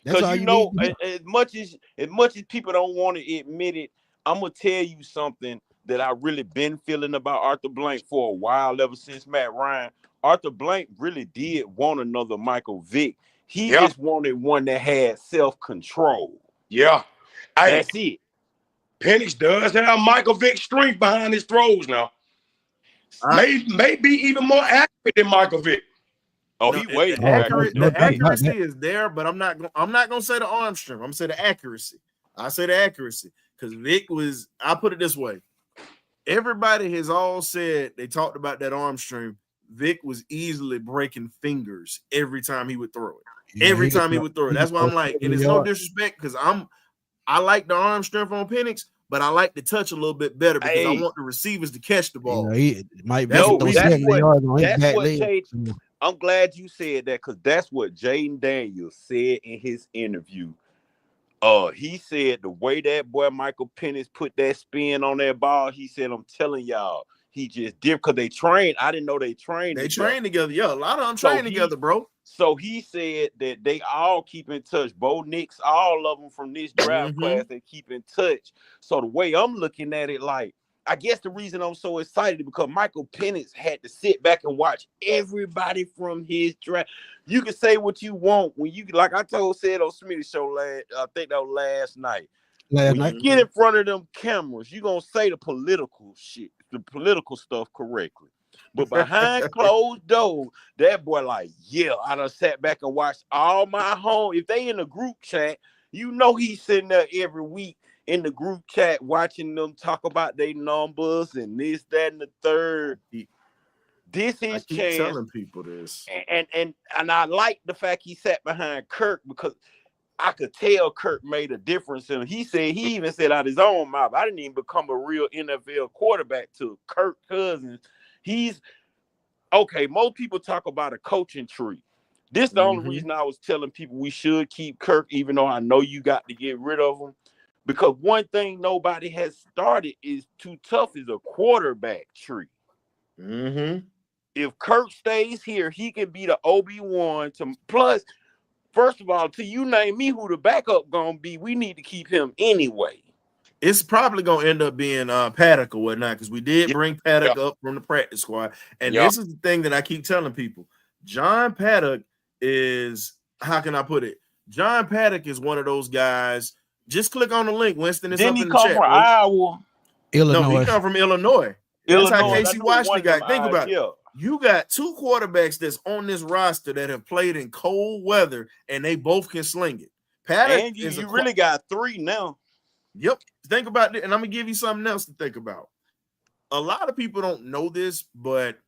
Because you know, as much as people don't want to admit it, I'm gonna tell you something that I really been feeling about Arthur Blank for a while, ever since Matt Ryan. Arthur Blank really did want another Michael Vick. He just wanted one that had self-control. Yeah, that's it. Penix does have Michael Vick's strength behind his throws now. Maybe even more accurate than Michael Vick. Oh, he way more accurate. The accuracy is there, but I'm not gonna say the arm strength. I'm gonna say the accuracy. I say the accuracy because Vick was. I put it this way: everybody has all said they talked about that arm strength. Vick was easily breaking fingers every time he would throw it. Every time he would throw it. That's why I'm like, and it's no disrespect because I like the arm strength on Penix, but I like the touch a little bit better because I want the receivers to catch the ball. I'm glad you said that because that's what Jaden Daniels said in his interview. He said the way that boy Michael Penix put that spin on that ball, he said, I'm telling y'all, he just did because they trained. I didn't know they trained. They train together. Yeah, a lot of them train together, bro. So he said that they all keep in touch. Bo Nix, all of them from this draft class, they keep in touch. So the way I'm looking at it, like, I guess the reason I'm so excited is because Michael Penix had to sit back and watch everybody from his draft. You can say what you want when you, like I said on Smitty's show I think that was last night. When you get in front of them cameras, you're going to say the political shit, the political stuff correctly. But behind closed doors, that boy like, I done sat back and watched all my home. If they in a group chat, you know he's sitting there every week in the group chat watching them talk about their numbers and this, that, and the third. This I his keep chance. telling people this. And I like the fact he sat behind Kirk because I could tell Kirk made a difference in him. He even said out his own mouth, I didn't even become a real NFL quarterback till Kirk Cousins. He's okay. Most people talk about a coaching tree. This is the only reason I was telling people we should keep Kirk, even though I know you got to get rid of him. Because one thing nobody has started is too tough is a quarterback tree. If Kirk stays here, he can be the Obi-Wan. Plus, first of all, till you name me who the backup gonna be, we need to keep him anyway. It's probably gonna end up being Paddock or whatnot, because we did bring Paddock up from the practice squad. And this is the thing that I keep telling people. John Paddock is, how can I put it? John Paddock is one of those guys. Just click on the link, Winston. It's up in the chat. From Iowa? Illinois. No, he come from Illinois. That's how Casey Washington got. Think about it. You got two quarterbacks that's on this roster that have played in cold weather, and they both can sling it. Paddock and you really got three now. Yep. Think about it, and I'm gonna give you something else to think about. A lot of people don't know this, but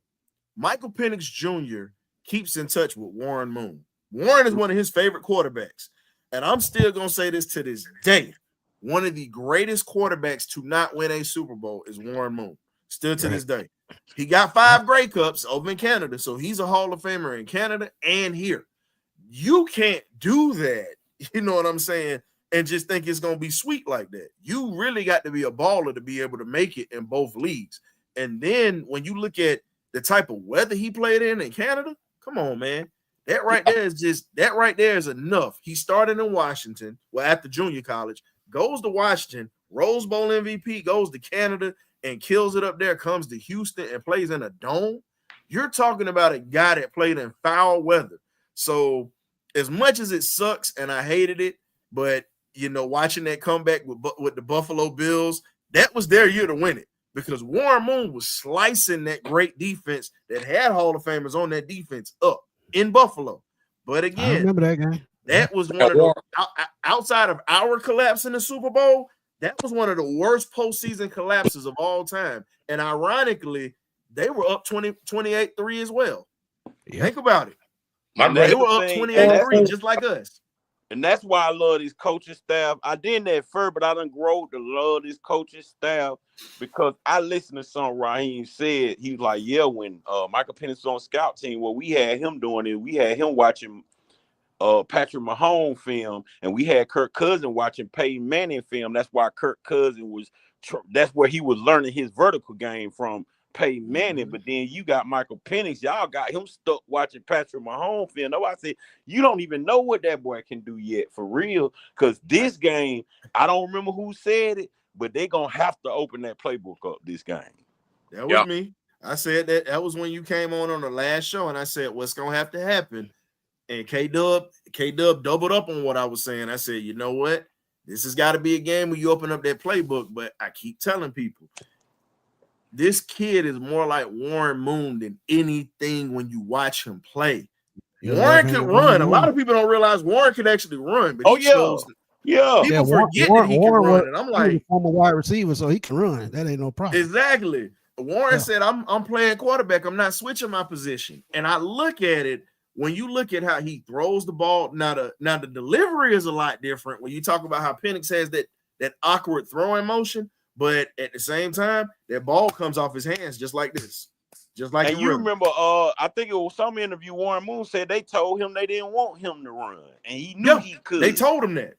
Michael Penix Jr. keeps in touch with Warren Moon. Warren is one of his favorite quarterbacks, and I'm still gonna say this to this day: one of the greatest quarterbacks to not win a Super Bowl is Warren Moon. Still to this day. He got 5 Grey Cups over in Canada, so he's a Hall of Famer in Canada and here. You can't do that, you know what I'm saying, and just think it's going to be sweet like that. You really got to be a baller to be able to make it in both leagues. And then when you look at the type of weather he played in Canada, come on, man. That right there is enough. He started in Washington, after junior college, goes to Washington, Rose Bowl MVP, goes to Canada, and kills it up there, comes to Houston and plays in a dome. You're talking about a guy that played in foul weather. So as much as it sucks and I hated it, but watching that comeback with the Buffalo Bills, that was their year to win it, because Warren Moon was slicing that great defense that had Hall of Famers on that defense up in Buffalo. But again, I remember that game. That was one of the outside of our collapse in the Super Bowl. That was one of the worst postseason collapses of all time. And ironically, they were up 28-3 as well. Yeah. Think about it. They were up 28-3 just like us. And that's why I love this coaching staff. I didn't at first, but I done grow to love this coaching staff because I listened to something Raheem said. He was like, yeah, when Michael Penix was on scout team, what we had him doing is we had him watching Patrick Mahomes film, and we had Kirk Cousins watching Peyton Manning film. That's why Kirk Cousins was that's where he was learning his vertical game from Peyton Manning. But then you got Michael Penix, y'all got him stuck watching Patrick Mahomes film. No, I said you don't even know what that boy can do yet, for real. Because this game, I don't remember who said it, but they're gonna have to open that playbook up this game. That was me. I said that was when you came on the last show, and I said what's gonna have to happen. And K-Dub doubled up on what I was saying. I said, you know what? This has got to be a game where you open up that playbook. But I keep telling people, this kid is more like Warren Moon than anything when you watch him play. Warren could run. A lot of people don't realize Warren could actually run. But people forget that he can run. And I'm like, he's a former wide receiver, so he can run. That ain't no problem. Exactly. Warren said, I'm playing quarterback. I'm not switching my position. And I look at it. When you look at how he throws the ball, now the delivery is a lot different. When you talk about how Penix has that awkward throwing motion, but at the same time, that ball comes off his hands just like this. Just like and you remember, I think it was some interview Warren Moon said they told him they didn't want him to run, and he knew he could. They told him that.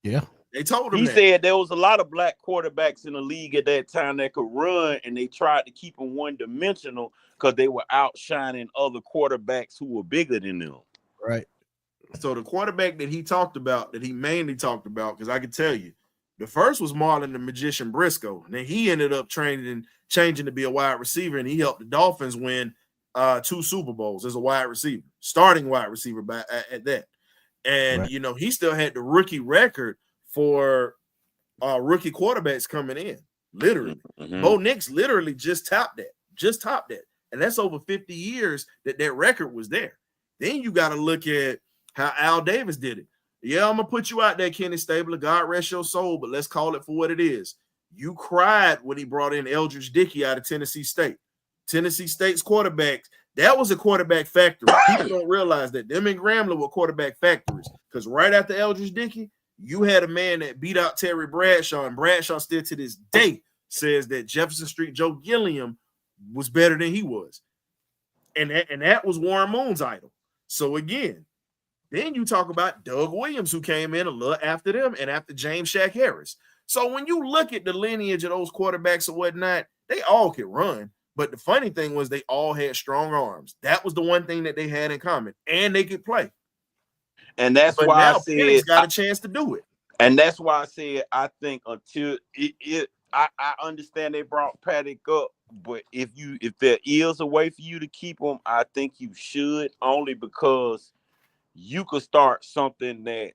Yeah. They told him he said there was a lot of black quarterbacks in the league at that time that could run, and they tried to keep them one-dimensional because they were outshining other quarterbacks who were bigger than them. Right. So the quarterback that he talked about, that he mainly talked about, because I can tell you, the first was Marlon the Magician Briscoe. And then he ended up changing to be a wide receiver, and he helped the Dolphins win 2 Super Bowls as a wide receiver, starting wide receiver at that. And, he still had the rookie record for rookie quarterbacks coming in, literally. Bo Nix literally just topped that. And that's over 50 years that record was there. Then you got to look at how Al Davis did it. Yeah, I'm gonna put you out there, Kenny Stabler. God rest your soul, but let's call it for what it is. You cried when he brought in Eldridge Dickey out of Tennessee State. Tennessee State's quarterbacks, that was a quarterback factory. People don't realize that them and Grambling were quarterback factories. Because right after Eldridge Dickey, you had a man that beat out Terry Bradshaw, and Bradshaw still to this day says that Jefferson Street Joe Gilliam was better than he was. And that was Warren Moon's idol. So again, then you talk about Doug Williams, who came in a little after them and after James Shaq Harris. So when you look at the lineage of those quarterbacks or whatnot, they all could run. But the funny thing was they all had strong arms. That was the one thing that they had in common. And they could play. And that's but why now I said Penix got a chance to do it. And that's why I said I think until I understand they brought Paddock up, but if there is a way for you to keep him, I think you should, only because you could start something that,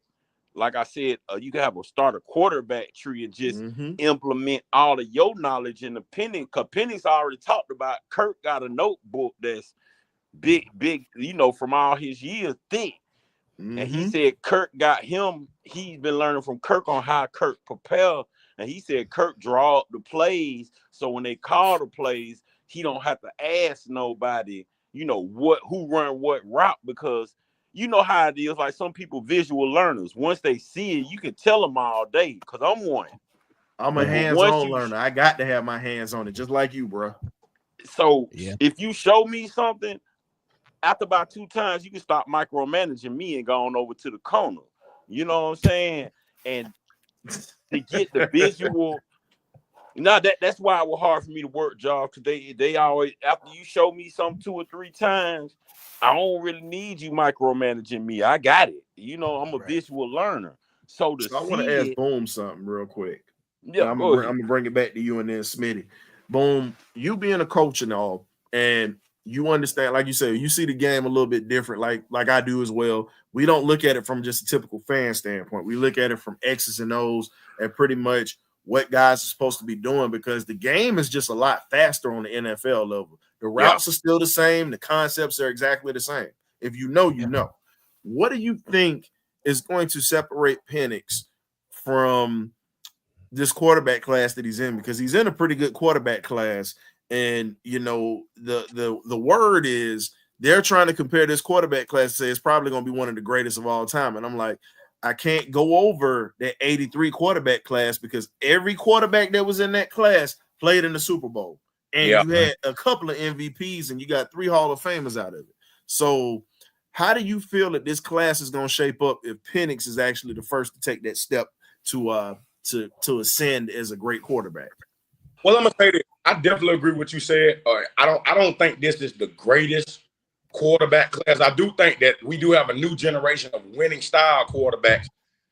like I said, you can start a quarterback tree and just implement all of your knowledge in the Penix. Because Penix already talked about Kirk got a notebook that's big, from all his years thick. And he said Kirk got him. He's been learning from Kirk on how Kirk prepare. And he said Kirk draw up the plays, so when they call the plays, he don't have to ask nobody, who run what route, because you know how it is. Like some people, visual learners, once they see it, you can tell them all day. Because I'm one. I'm a hands-on learner. I got to have my hands on it, just like you, bro. So if you show me something, after about 2 times, you can stop micromanaging me and go on over to the corner. You know what I'm saying? And to get the visual, that's why it was hard for me to work jobs, because they always, after you show me something 2 or 3 times, I don't really need you micromanaging me. I got it. I'm a visual learner. So I want to ask Boom something real quick. Yeah, I'm gonna bring it back to you and then Smitty. Boom, you being a coach and all, and you understand, like you said, you see the game a little bit different, like I do as well. We don't look at it from just a typical fan standpoint. We look at it from X's and O's and pretty much what guys are supposed to be doing, because the game is just a lot faster on the NFL level. The routes are still the same. The concepts are exactly the same. If you know, you know. What do you think is going to separate Penix from this quarterback class that he's in? Because he's in a pretty good quarterback class. And the word is they're trying to compare this quarterback class and say it's probably going to be one of the greatest of all time. And I'm like, I can't go over that 83 quarterback class, because every quarterback that was in that class played in the Super Bowl. And you had a couple of MVPs and you got 3 Hall of Famers out of it. So how do you feel that this class is going to shape up if Penix is actually the first to take that step to ascend as a great quarterback? Well, I'm gonna say this. I definitely agree with what you said. I don't think this is the greatest quarterback class. I do think that we do have a new generation of winning style quarterbacks.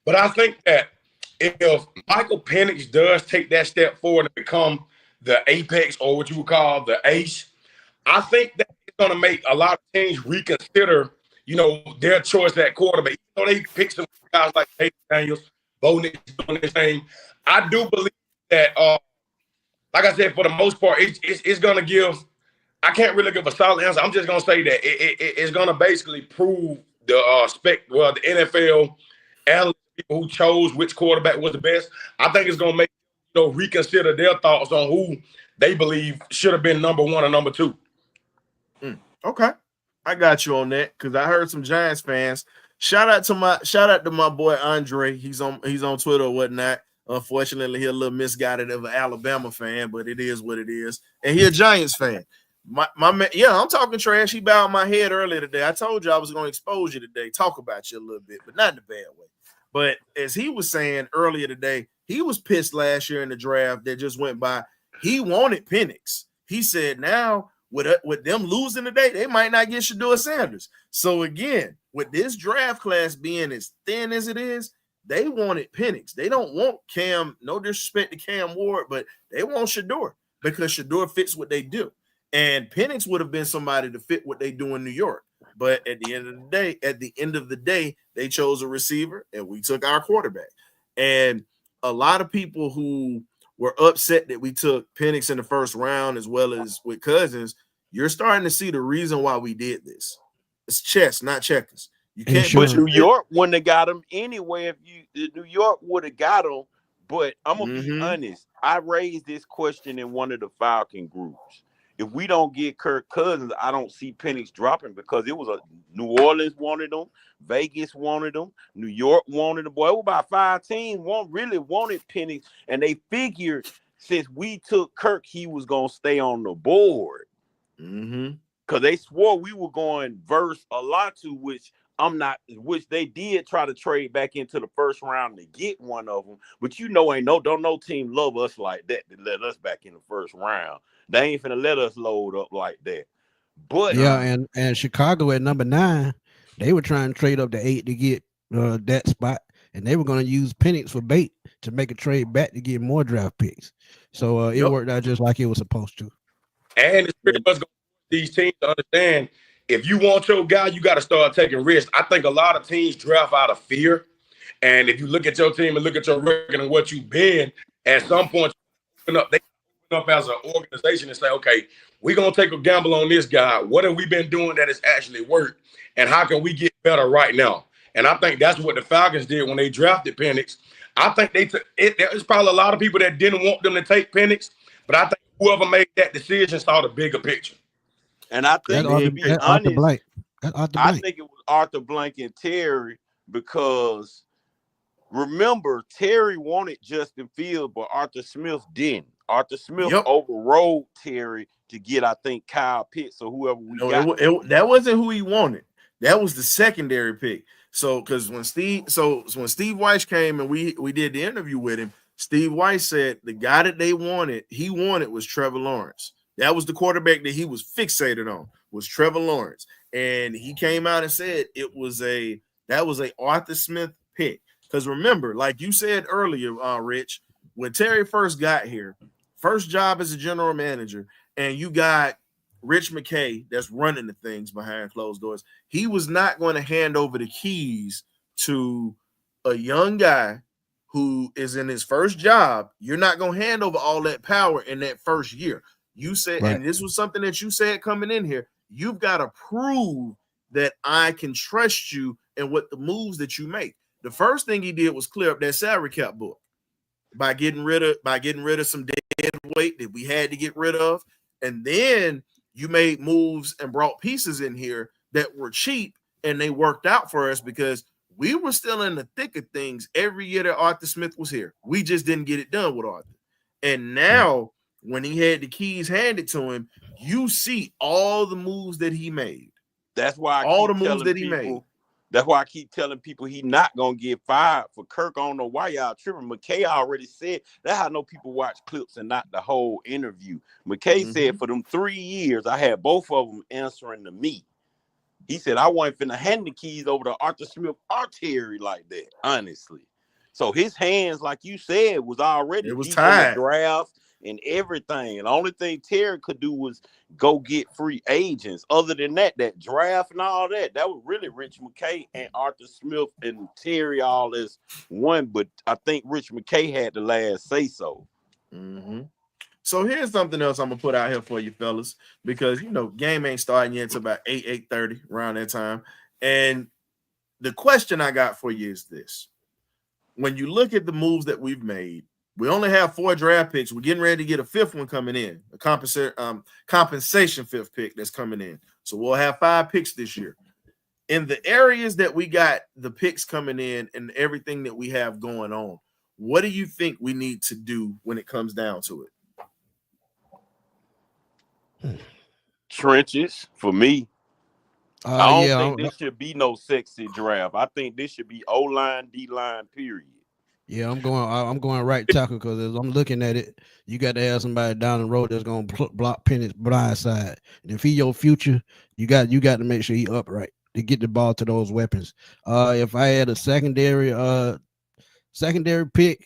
But I think that if Michael Penix does take that step forward and become the apex, or what you would call the ace, I think that it's gonna make a lot of teams reconsider, their choice at quarterback. They pick some guys like Jaden Daniels, Bo Nix doing this thing. I do believe that like I said, for the most part, it's going to give – I can't really give a solid answer. I'm just going to say that it's going to basically prove the the NFL analysts, people who chose which quarterback was the best. I think it's going to make reconsider their thoughts on who they believe should have been number 1 or number 2. Okay. I got you on that, because I heard some Giants fans. Shout out to my boy Andre. He's on Twitter or whatnot. Unfortunately, he's a little misguided of an Alabama fan, but it is what it is. And he's a Giants fan. My man, I'm talking trash. He bowed my head earlier today. I told you I was going to expose you today, talk about you a little bit, but not in a bad way. But as he was saying earlier today, he was pissed last year in the draft that just went by. He wanted Penix. He said now with them losing today, they might not get Shedeur Sanders. So again, with this draft class being as thin as it is, they wanted Penix. They don't want Cam. No disrespect to Cam Ward, but they want Shedeur, because Shedeur fits what they do. And Penix would have been somebody to fit what they do in New York. But at the end of the day, they chose a receiver and we took our quarterback. And a lot of people who were upset that we took Penix in the first round as well as with Cousins, you're starting to see the reason why we did this. It's chess, not checkers. You can't. Insurance. But New York wouldn't have got him anyway. If New York would have got him, but I'm gonna be honest. I raised this question in one of the Falcon groups. If we don't get Kirk Cousins, I don't see Penix dropping because it was a New Orleans wanted him, Vegas wanted him, New York wanted him. Boy, it was about 5 teams really wanted Penix, and they figured since we took Kirk, he was gonna stay on the board. Because they swore we were going verse Alatu, which they did try to trade back into the first round to get one of them. But don't no team love us like that to let us back in the first round. They ain't finna let us load up like that. But yeah, and Chicago at number 9, they were trying to trade up to 8 to get that spot, and they were going to use Penix for bait to make a trade back to get more draft picks. So it worked out just like it was supposed to. And it's pretty much these teams to understand, if you want your guy, you got to start taking risks. I think a lot of teams draft out of fear. And if you look at your team and look at your record and what you've been, at some point, they open up as an organization and say, okay, we're going to take a gamble on this guy. What have we been doing that has actually worked? And how can we get better right now? And I think that's what the Falcons did when they drafted Penix. I think they took it. There's probably a lot of people that didn't want them to take Penix, but I think whoever made that decision saw the bigger picture. And I think, to be honest, I think it was Arthur Blank and Terry, because remember, Terry wanted Justin Fields, but Arthur Smith didn't. Arthur Smith overrode Terry to get, I think, Kyle Pitts or whoever we got. That wasn't who he wanted. That was the secondary pick. So, because when Steve Weiss came and we did the interview with him, Steve Weiss said the guy that he wanted was Trevor Lawrence. That was the quarterback that he was fixated on, was Trevor Lawrence. And he came out and said that was a Arthur Smith pick. Because remember, like you said earlier, Rich, when Terry first got here, first job as a general manager, and you got Rich McKay that's running the things behind closed doors, he was not going to hand over the keys to a young guy who is in his first job. You're not going to hand over all that power in that first year. You said, and this was something that you said coming in here, you've got to prove that I can trust you and what the moves that you make. The first thing he did was clear up that salary cap book by getting rid of some dead weight that we had to get rid of. And then you made moves and brought pieces in here that were cheap, and they worked out for us because we were still in the thick of things every year that Arthur Smith was here. We just didn't get it done with Arthur. And now when he had the keys handed to him, you see all the moves that he made. That's why made. That's why I keep telling people he's not gonna get fired for Kirk. I don't know why y'all tripping. McKay already said that's how I know people watch clips and not the whole interview. McKay said for them 3 years, I had both of them answering to me. He said I wasn't finna hand the keys over to Arthur Smith or Terry like that, honestly. So his hands, like you said, was already tied. Draft and everything. And the only thing Terry could do was go get free agents. Other than that draft and all that was really Rich McKay and Arthur Smith and Terry all as one. But I think Rich McKay had the last say so. So here's something else I'm gonna put out here for you fellas, because game ain't starting yet. It's about 8:30 around that time. And the question I got for you is this: when you look at the moves that we've made, we only have 4 draft picks. We're getting ready to get a 5th one coming in, a compensation 5th pick that's coming in. So we'll have 5 picks this year. In the areas that we got the picks coming in and everything that we have going on, what do you think we need to do when it comes down to it? Trenches for me. I don't think this should be no sexy draft. I think this should be O-line, D-line, period. Yeah, I'm going right tackle because as I'm looking at it, you got to have somebody down the road that's going to block Penix blind side. And if he your future, you got to make sure he upright to get the ball to those weapons. If I had a secondary pick,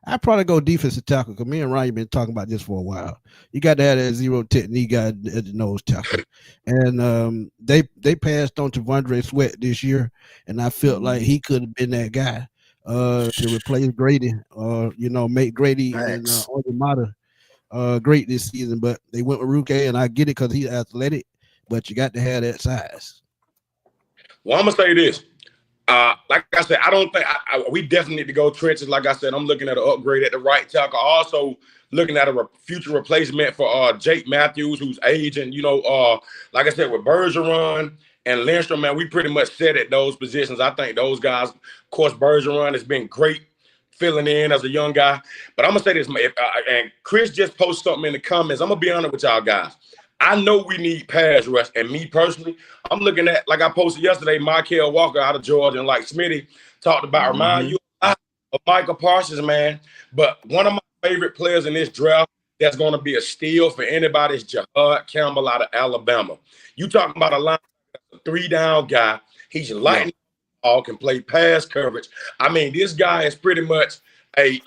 I'd probably go defensive tackle because me and Ryan been talking about this for a while. You got to have that zero technique guy at the nose tackle. And they passed on to Vondre Sweat this year, and I felt like he could have been that guy to replace Grady, make Grady and Onyemata great this season. But they went with Ruke, and I get it because he's athletic. but you got to have that size. Well, I'm gonna say this. Like I said, I don't think we definitely need to go trenches. Like I said, I'm looking at an upgrade at the right tackle. Also looking at a future replacement for Jake Matthews, who's aging. Like I said, with Bergeron and Lindstrom, man, we pretty much set at those positions. I think those guys, of course, Bergeron has been great filling in as a young guy. But I'm gonna say this, and Chris just posted something in the comments. I'm gonna be honest with y'all guys. I know we need pass rush, and me personally, I'm looking at, like I posted yesterday, Michael Walker out of Georgia, and like Smitty talked about, remind you of Michael Parsons, man. But one of my favorite players in this draft that's going to be a steal for anybody is Jahad Campbell out of Alabama. You talking about a line, a 3-down guy. He's lightning ball, can play pass coverage. I mean, this guy is pretty much he's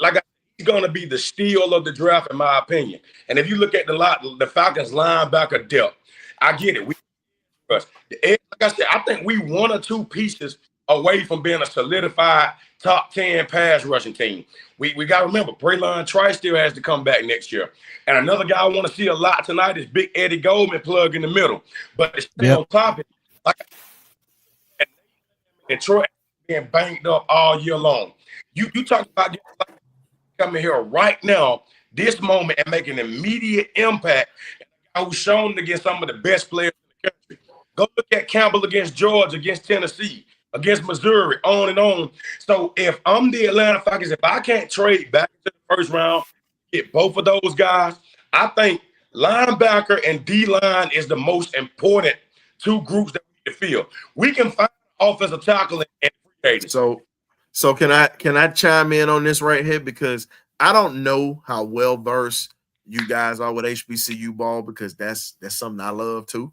going to be the steal of the draft, in my opinion. And if you look at the Falcons linebacker depth, I get it. Like I said, I think we 1 or 2 pieces away from being a solidified top 10 pass rushing team. We got to remember, Braylon Trice still has to come back next year. And another guy I want to see a lot tonight is Big Eddie Goldman plug in the middle. But to stay on top of it, like Detroit being banged up all year long. You talk about coming here right now, this moment, and making an immediate impact. I was shown against some of the best players in the country. Go look at Campbell against Georgia, against Tennessee, against Missouri, on and on. So if I'm the Atlanta Falcons, if I can't trade back to the first round, get both of those guys, I think linebacker and D-line is the most important 2 groups that we can fill. We can find offensive tackle and free agents. So can I chime in on this right here, because I don't know how well versed you guys are with HBCU ball, because that's something I love too,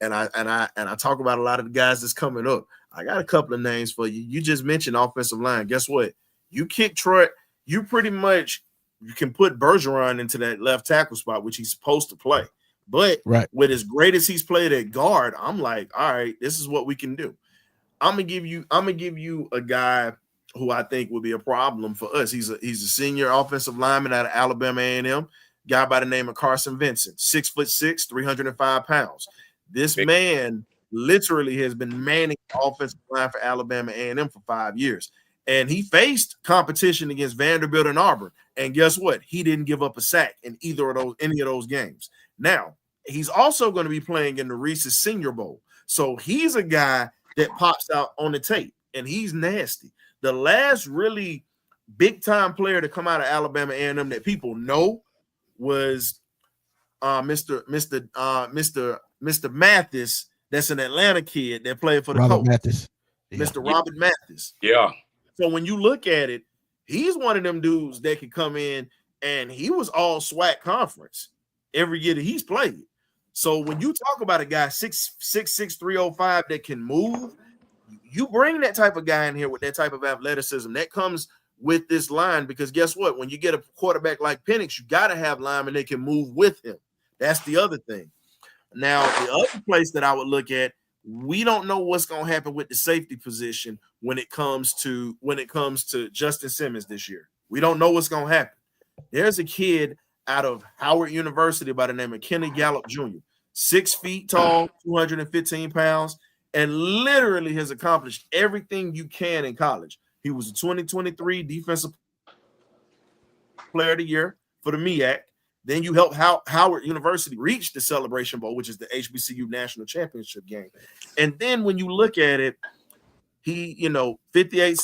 and I talk about a lot of the guys that's coming up. I got a couple of names for you. You just mentioned offensive line. Guess what? You kick Troy, you can put Bergeron into that left tackle spot, which he's supposed to play. But with as great as he's played at guard, I'm like, all right, this is what we can do. I'm gonna give you a guy who I think would be a problem for us. He's a senior offensive lineman out of Alabama A&M, guy by the name of Carson Vincent, 6'6", 305 pounds. This man literally has been manning the offensive line for Alabama A&M for 5 years. And he faced competition against Vanderbilt and Auburn. And guess what? He didn't give up a sack in any of those games. Now, he's also going to be playing in the Reese's Senior Bowl. So he's a guy that pops out on the tape, and he's nasty. The last really big-time player to come out of Alabama A&M that people know was Mr. Mathis. That's an Atlanta kid that played for the Colts. Mathis. Mr. Robert Mathis. Yeah. So when you look at it, he's one of them dudes that could come in, and he was all SWAC conference every year that he's played. So when you talk about a guy 6'6", 305 that can move, you bring that type of guy in here with that type of athleticism that comes with this line, because guess what? When you get a quarterback like Penix, you got to have linemen that can move with him. That's the other thing. Now, the other place that I would look at, we don't know what's going to happen with the safety position when it comes to Justin Simmons this year. We don't know what's going to happen. There's a kid out of Howard University by the name of Kenny Gallup Jr., 6 feet tall, 215 pounds, and literally has accomplished everything you can in college. He was a 2023 Defensive Player of the Year for the MEAC. Then you helped Howard University reach the Celebration Bowl, which is the HBCU National Championship game. And then when you look at it, he, 58,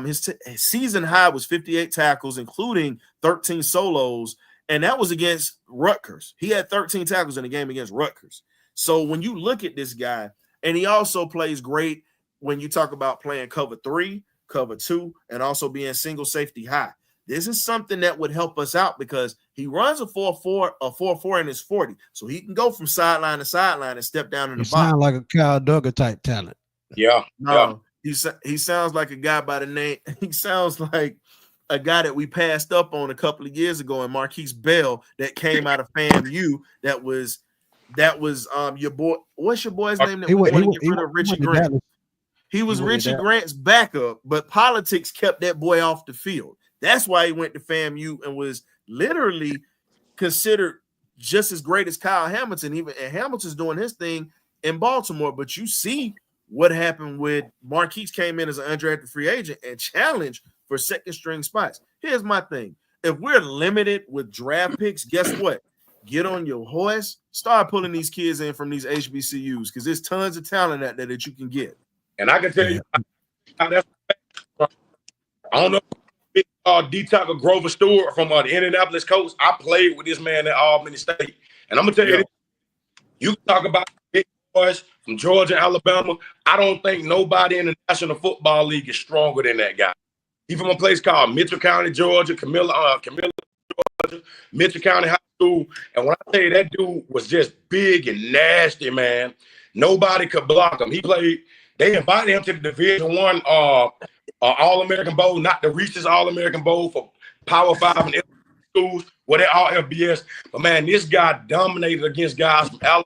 his season high was 58 tackles, including 13 solos, and that was against Rutgers. He had 13 tackles in a game against Rutgers. So when you look at this guy, and he also plays great when you talk about playing cover 3, cover 2, and also being single safety high. This is something that would help us out because he runs a 4.4 in his 40. So he can go from sideline to sideline and step down in the box. Sound like a Kyle Duggar type talent. Yeah. No, he sounds like a guy by the name. He sounds like a guy that we passed up on a couple of years ago in Marquise Bell that came out of FAMU. That was your boy. What's your boy's name? That was going to get rid of Richie Grant. He was Richie Grant's backup, but politics kept that boy off the field. That's why he went to FAMU and was literally considered just as great as Kyle Hamilton. And Hamilton's doing his thing in Baltimore. But you see what happened with Marquise came in as an undrafted free agent and challenged for second string spots. Here's my thing. If we're limited with draft picks, guess what? Get on your horse, start pulling these kids in from these HBCUs because there's tons of talent out there that you can get. And I can tell you, that's, I don't know, D-Tucker Grover Stewart from the Indianapolis Colts. I played with this man at Albany State. And I'm going to tell you, you can talk about big boys from Georgia, Alabama. I don't think nobody in the National Football League is stronger than that guy. He's from a place called Mitchell County, Georgia, Camilla, Georgia, Mitchell County High School. And when I tell you that dude was just big and nasty, man, nobody could block him. He played. They invited him to the Division I All-American Bowl, not the Reese's All-American Bowl for Power 5 and schools, where they're all FBS. But man, this guy dominated against guys from Alabama,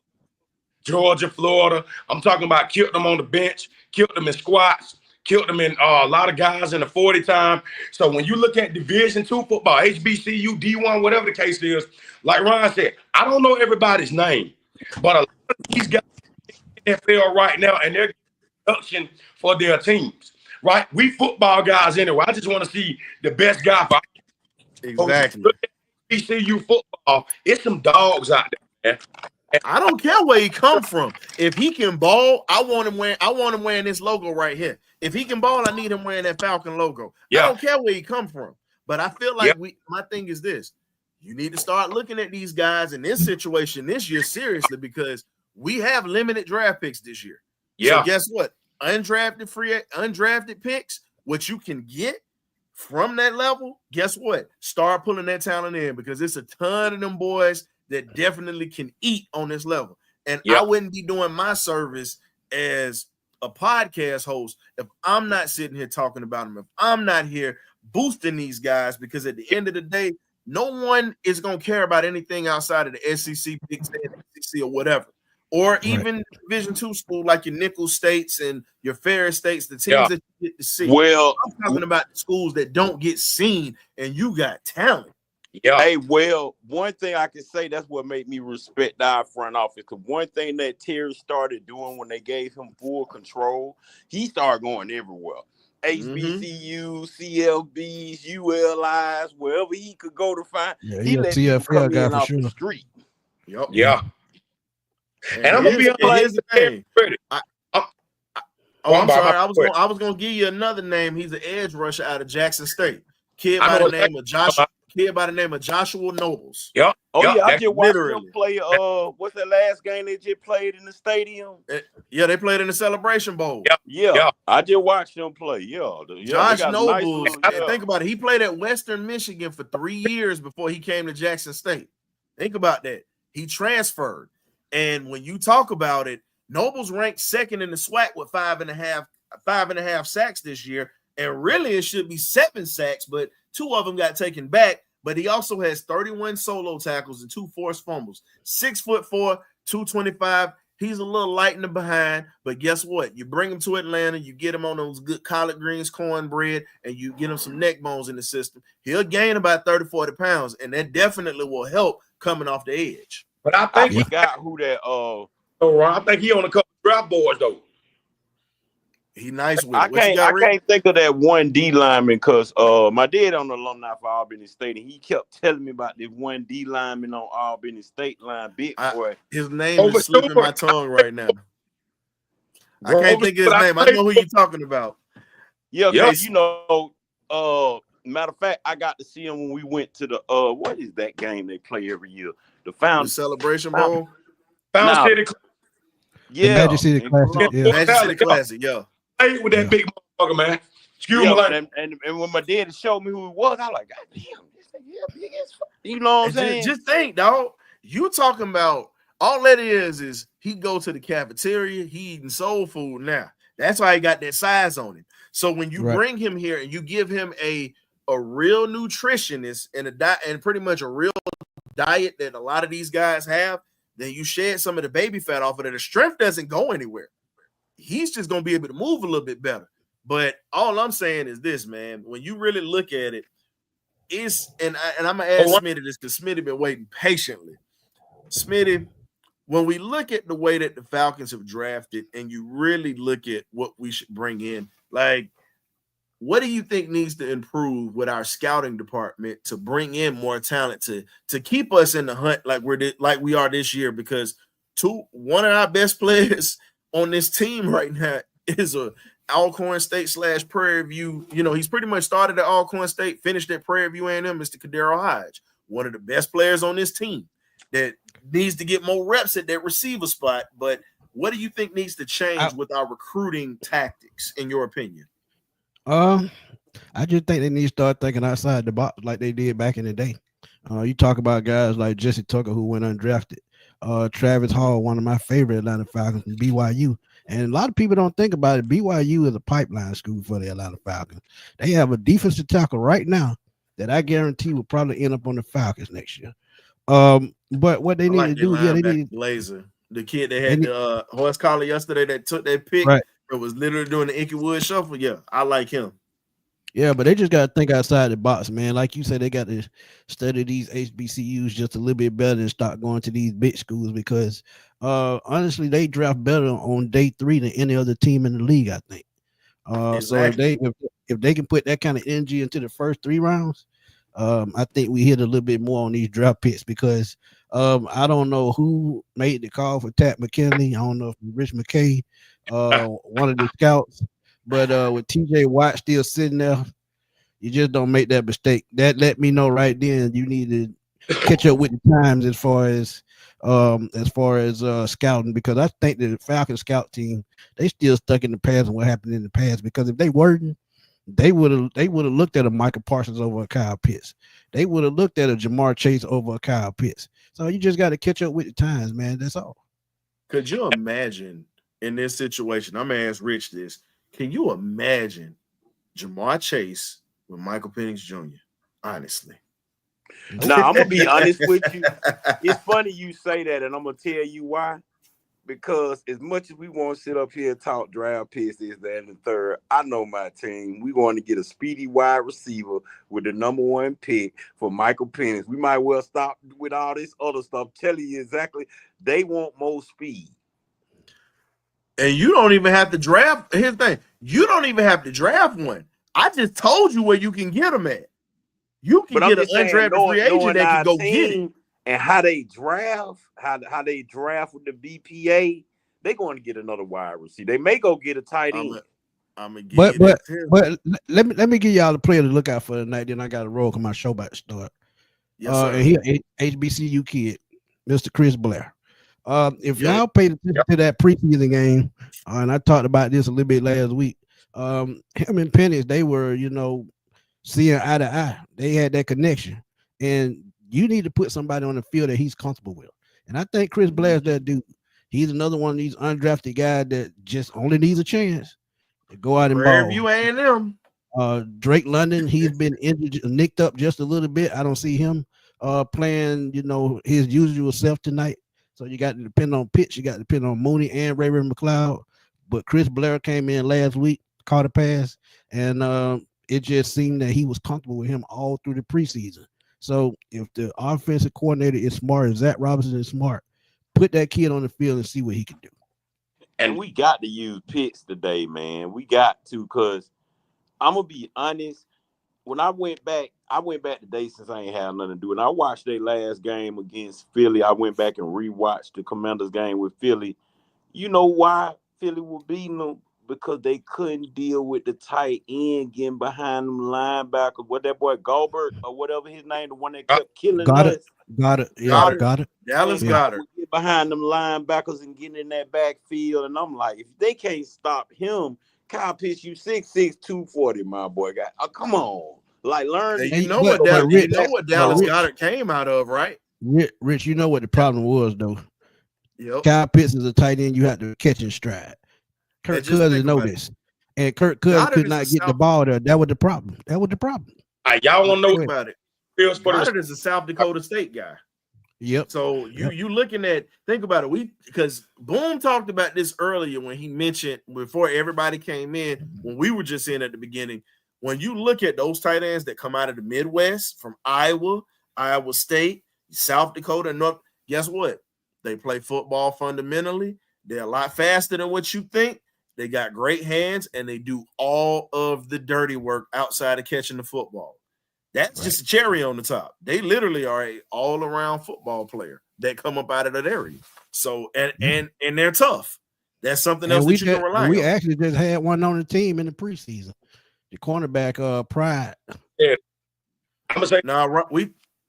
Georgia, Florida. I'm talking about killed them on the bench, killed them in squats. Killed them in a lot of guys in the 40 time. So when you look at Division II football, HBCU, D1, whatever the case is, like Ryan said, I don't know everybody's name, but a lot of these guys in the NFL right now, and they're production for their teams, right? We football guys anyway. I just want to see the best guy for exactly. HBCU football. It's some dogs out there, man. I don't care where he come from. If he can ball, I want him wearing this logo right here. If he can ball, I need him wearing that Falcon logo. I don't care where he come from. But I feel like my thing is this. You need to start looking at these guys in this situation this year seriously because we have limited draft picks this year. So guess what? Undrafted picks, what you can get from that level, guess what? Start pulling that talent in because it's a ton of them boys that definitely can eat on this level. And I wouldn't be doing my service as a podcast host if I'm not sitting here talking about them, if I'm not here boosting these guys, because at the end of the day, no one is going to care about anything outside of the SEC, Big Ten, SEC, or whatever. Or even Division II school like your Nicholls States and your Ferris States, the teams that you get to see. Well, I'm talking about the schools that don't get seen and you got talent. Hey, well, one thing I can say that's what made me respect our front office. Because one thing that Terry started doing when they gave him full control, he started going everywhere. HBCU, CLBs, ULIs, wherever he could go to find. He let CFL guy for the street. Yeah. And I'm gonna be honest. I'm sorry. I was gonna give you another name. He's an edge rusher out of Jackson State. Kid by the name of Joshua Nobles. I just watched them play. What's the last game they just played in the stadium? They played in the Celebration Bowl. I just watched them play. Josh Nobles. Think about it. He played at Western Michigan for 3 years before he came to Jackson State. Think about that. He transferred. And when you talk about it, Nobles ranked second in the SWAC with 5.5 sacks this year. And really, it should be 7 sacks, but 2 of them got taken back. But he also has 31 solo tackles and 2 forced fumbles. 6'4", 225. He's a little light in the behind, but guess what? You bring him to Atlanta, you get him on those good collard greens, cornbread, and you get him some neck bones in the system. He'll gain about 30, 40 pounds, and that definitely will help coming off the edge. But I think he got who that. I think he on a couple draft boards though. He nice with it. I can't think of that one D lineman because my dad on the alumni for Albany State, and he kept telling me about this one D lineman on Albany State line, big boy. His name is slipping my tongue right now. I can't think of his name. I know who you're talking about. Because matter of fact, I got to see him when we went to the what is that game they play every year? The Celebration Bowl. Found City. Magic City Classic. Magic City Classic. With that big motherfucker, man. Excuse me. And when my daddy showed me who he was, I was like, God damn, this thing big as fuck. You know what I'm saying? Just think, dog. You talking about all that is he go to the cafeteria, he eating soul food now. That's why he got that size on him. So when you bring him here and you give him a real nutritionist and pretty much a real diet that a lot of these guys have, then you shed some of the baby fat off of it. The strength doesn't go anywhere. He's just going to be able to move a little bit better. But all I'm saying is this, man, when you really look at it, and I'm going to ask Smitty this because Smitty been waiting patiently. Smitty, when we look at the way that the Falcons have drafted, and you really look at what we should bring in, like, what do you think needs to improve with our scouting department to bring in more talent to keep us in the hunt like we are this year? Because one of our best players on this team right now is a Alcorn State / Prairie View. You know, he's pretty much started at Alcorn State, finished at Prairie View A&M, Mr. Kadero Hodge, one of the best players on this team that needs to get more reps at that receiver spot. But what do you think needs to change with our recruiting tactics, in your opinion? I just think they need to start thinking outside the box like they did back in the day. You talk about guys like Jesse Tucker, who went undrafted. Travis Hall, one of my favorite Atlanta Falcons from BYU. And a lot of people don't think about it. BYU is a pipeline school for the Atlanta Falcons. They have a defensive tackle right now that I guarantee will probably end up on the Falcons next year. But what they need to do, they need Blazer, the kid that had the horse collar yesterday that took that pick, right. That was literally doing the Inky Wood shuffle. Yeah, I like him. Yeah, but they just got to think outside the box, man. Like you said, they got to study these HBCUs just a little bit better and start going to these big schools because, honestly, they draft better on day 3 than any other team in the league, I think. Exactly. So if they can put that kind of energy into the first 3 rounds, I think we hit a little bit more on these draft picks because I don't know who made the call for Tat McKinley. I don't know if Rich McKay, one of the scouts. But with TJ Watt still sitting there, you just don't make that mistake. That let me know right then you need to catch up with the times as far as scouting, because I think the Falcon scout team, they still stuck in the past and what happened in the past. Because if they weren't, they would have looked at a Michael Parsons over a Kyle Pitts. They would have looked at a Jamar Chase over a Kyle Pitts. So you just got to catch up with the times, man. That's all. Could you imagine in this situation? I'm gonna ask Rich this. Can you imagine Jamar Chase with Michael Penix Jr.? Honestly. Now, I'm going to be honest with you. It's funny you say that, and I'm going to tell you why. Because as much as we want to sit up here and talk draft picks, this, that, and the third, I know my team. We want to get a speedy wide receiver with the number 1 pick for Michael Penix. We might well stop with all this other stuff. Telling you exactly, they want more speed. And you don't even have to draft. Here's the thing. You don't even have to draft one. I just told you where you can get them at. You can get an undrafted free agent that can go get it. And how they draft, how they draft with the BPA, they're going to get another wide receiver. They may go get a tight end. But let me give y'all the player to look out for tonight. Then I got to roll because my show about to start. Yes, sir. And he HBCU kid, Mr. Chris Blair. If y'all paid attention to that preseason game, and I talked about this a little bit last week, him and Penix, they were, seeing eye to eye. They had that connection, and you need to put somebody on the field that he's comfortable with. And I think Chris Blair's that dude. He's another one of these undrafted guys that just only needs a chance to go out and ball. You A&M. Drake London, he's been injured, nicked up just a little bit. I don't see him playing, his usual self tonight. So you got to depend on Pitts, you got to depend on Mooney and Raven McLeod. But Chris Blair came in last week, caught a pass, and it just seemed that he was comfortable with him all through the preseason. So if the offensive coordinator is smart, if Zach Robinson is smart, put that kid on the field and see what he can do. And we got to use Pitts today, man. We got to, because I'm going to be honest. When I went back today since I ain't had nothing to do. And I watched their last game against Philly. I went back and rewatched the Commanders game with Philly. You know why Philly was beating them? Because they couldn't deal with the tight end getting behind them linebackers. What that boy Goldberg or whatever his name, the one that kept killing us. Got it. Dallas Goedert. Get behind them linebackers and getting in that backfield. And I'm like, if they can't stop him, Kyle Pitts, you 6'6", 240, my boy. Come on. Like, learn. You know what Dallas Goedert came out of, right? Rich, you know what the problem was, though. Yep. Kyle Pitts is a tight end you have to catch in stride. Kirk Cousins know this. And Kirk Cousins could not get the ball there. That was the problem. Y'all want to know about it? Goddard is a South Dakota State guy. Yep. So you looking at, think about it. Because Boom talked about this earlier when he mentioned, before everybody came in, when we were just in at the beginning, when you look at those tight ends that come out of the Midwest, from Iowa State, South Dakota, North, guess what? They play football fundamentally. They're a lot faster than what you think. They got great hands, and they do all of the dirty work outside of catching the football. That's just a cherry on the top. They literally are a all-around football player that come up out of that area. So and they're tough. That's something else that you can rely on. We actually just had one on the team in the preseason. The cornerback, Pride. Yeah. I'm gonna say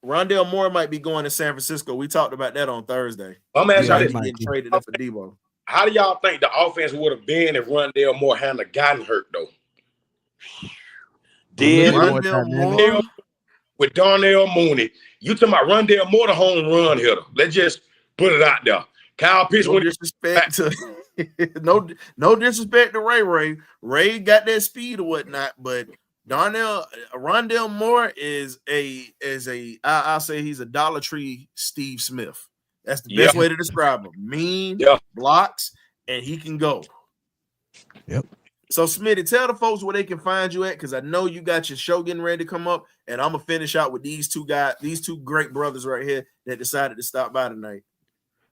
Rondale Moore might be going to San Francisco. We talked about that on Thursday. I'm gonna ask y'all this. Getting traded for Debo. How do y'all think the offense would have been if Rondale Moore hadn't gotten hurt though? Rondale Moore with Darnell Mooney. You talking about Rondale Moore, the home run hitter. Let's just put it out there. Kyle Pitts. No disrespect to no disrespect to Ray. Ray got that speed or whatnot, but Rondale Moore is I'll say he's a Dollar Tree Steve Smith. That's the best way to describe him. Mean, blocks, and he can go. Yep. So, Smitty, tell the folks where they can find you at, because I know you got your show getting ready to come up, and I'm gonna finish out with these two great brothers right here that decided to stop by tonight.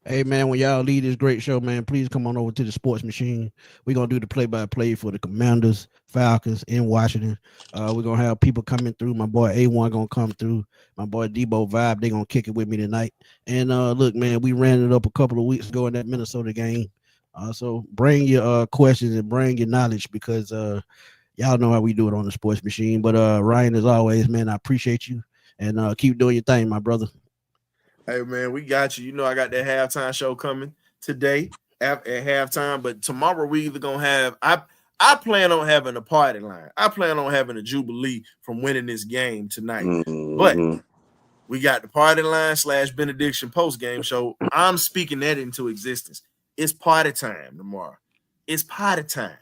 Hey man, when y'all lead this great show, man, please come on over to the Sports Machine. We're gonna do the play-by-play for the Commanders, Falcons in Washington. We're gonna have people coming through. My boy A1 gonna come through. My boy Debo Vibe, they gonna kick it with me tonight. And look, man, we ran it up a couple of weeks ago in that Minnesota game. So bring your questions and bring your knowledge, because y'all know how we do it on the Sports Machine. But Ryan, as always, man, I appreciate you, and keep doing your thing, my brother. Hey, man, we got you. You know I got that halftime show coming today at halftime, but tomorrow we either going to have I plan on having a party line. I plan on having a jubilee from winning this game tonight. Mm-hmm. But we got the party line / benediction post-game show. I'm speaking that into existence. It's party time tomorrow. It's party time.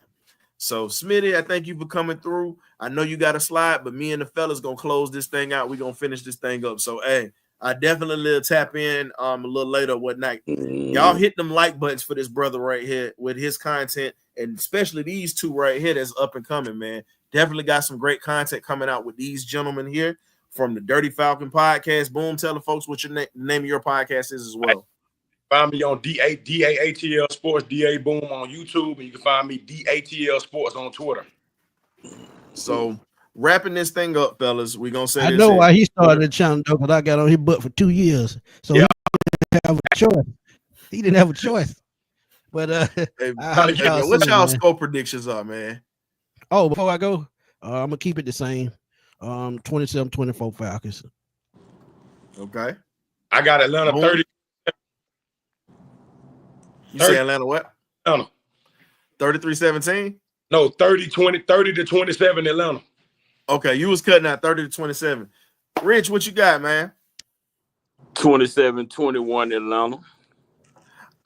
So, Smitty, I thank you for coming through. I know you got a slide, but me and the fellas going to close this thing out. We're going to finish this thing up. So, hey, I definitely tap in a little later one night. Y'all hit them like buttons for this brother right here with his content, and especially these two right here that's up and coming, man. Definitely got some great content coming out with these gentlemen here from the Dirty Falcon podcast. Boom, tell the folks what your name of your podcast is as well. Find me on DATL Sports, DA Boom on YouTube, and you can find me DATL Sports on Twitter. So, wrapping this thing up, fellas, we're going to say I this. know why he started the channel, though, because I got on his butt for 2 years. So he didn't have a choice. He didn't have a choice. But what y'all score predictions are, man? Oh, before I go, I'm going to keep it the same. 27-24 Falcons. Okay. I got Atlanta 30. You say Atlanta what? Atlanta. 33-17? No, 30-27 Atlanta. Okay, you was cutting out 30-27. Rich, what you got, man? 27-21 Atlanta.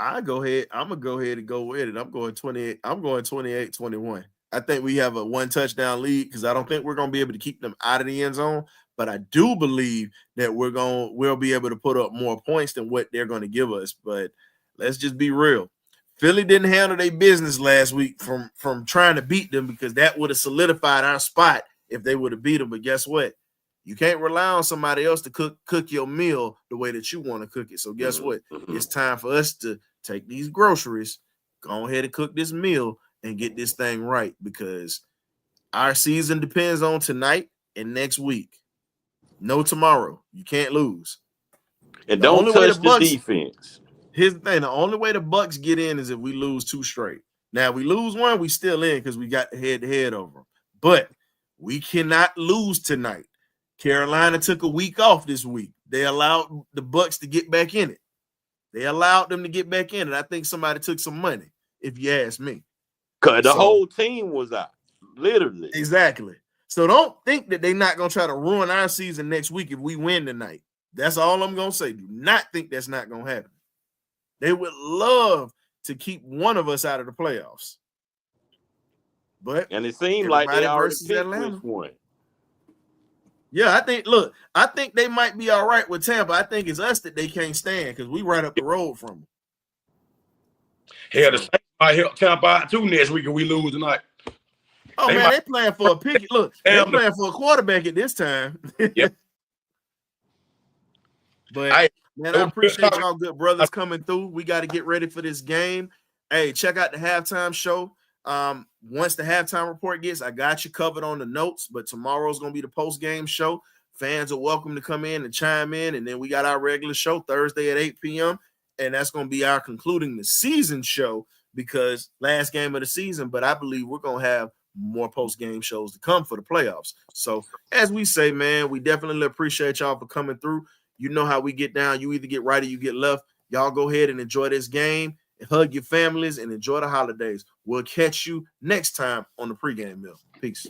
I'm gonna go ahead and go with it. I'm going 28. I'm going 28-21. I think we have a one touchdown lead, because I don't think we're gonna be able to keep them out of the end zone. But I do believe that we'll be able to put up more points than what they're going to give us. But let's just be real. Philly didn't handle their business last week from trying to beat them, because that would have solidified our spot if they would have beat them. But guess what? You can't rely on somebody else to cook your meal the way that you want to cook it. So guess what? It's time for us to take these groceries, go ahead and cook this meal, and get this thing right, because our season depends on tonight and next week. No tomorrow. You can't lose. And don't touch the defense. Here's the thing. The only way the Bucks get in is if we lose 2 straight. Now, if we lose 1, we still in, because we got the head-to-head over them. But we cannot lose tonight. Carolina took a week off this week. They allowed the Bucks to get back in it. They allowed them to get back in it. I think somebody took some money, if you ask me. Because the whole team was out, literally. Exactly. So don't think that they're not going to try to ruin our season next week if we win tonight. That's all I'm going to say. Do not think that's not going to happen. They would love to keep one of us out of the playoffs. And it seemed like they already picked which one. Yeah, I think they might be all right with Tampa. I think it's us that they can't stand, because we right up the road from them. Hell, the Saints might help Tampa out too next week if we lose tonight. Oh, they playing for a pick. Look, they're playing for a quarterback at this time. Yep. But Man, I appreciate y'all good brothers coming through. We got to get ready for this game. Hey, check out the halftime show. Once the halftime report gets, I got you covered on the notes, but tomorrow's going to be the post-game show. Fans are welcome to come in and chime in, and then we got our regular show Thursday at 8 p.m., and that's going to be our concluding the season show because last game of the season, but I believe we're going to have more post-game shows to come for the playoffs. So as we say, man, we definitely appreciate y'all for coming through. You know how we get down. You either get right or you get left. Y'all go ahead and enjoy this game and hug your families and enjoy the holidays. We'll catch you next time on the pregame meal. Peace.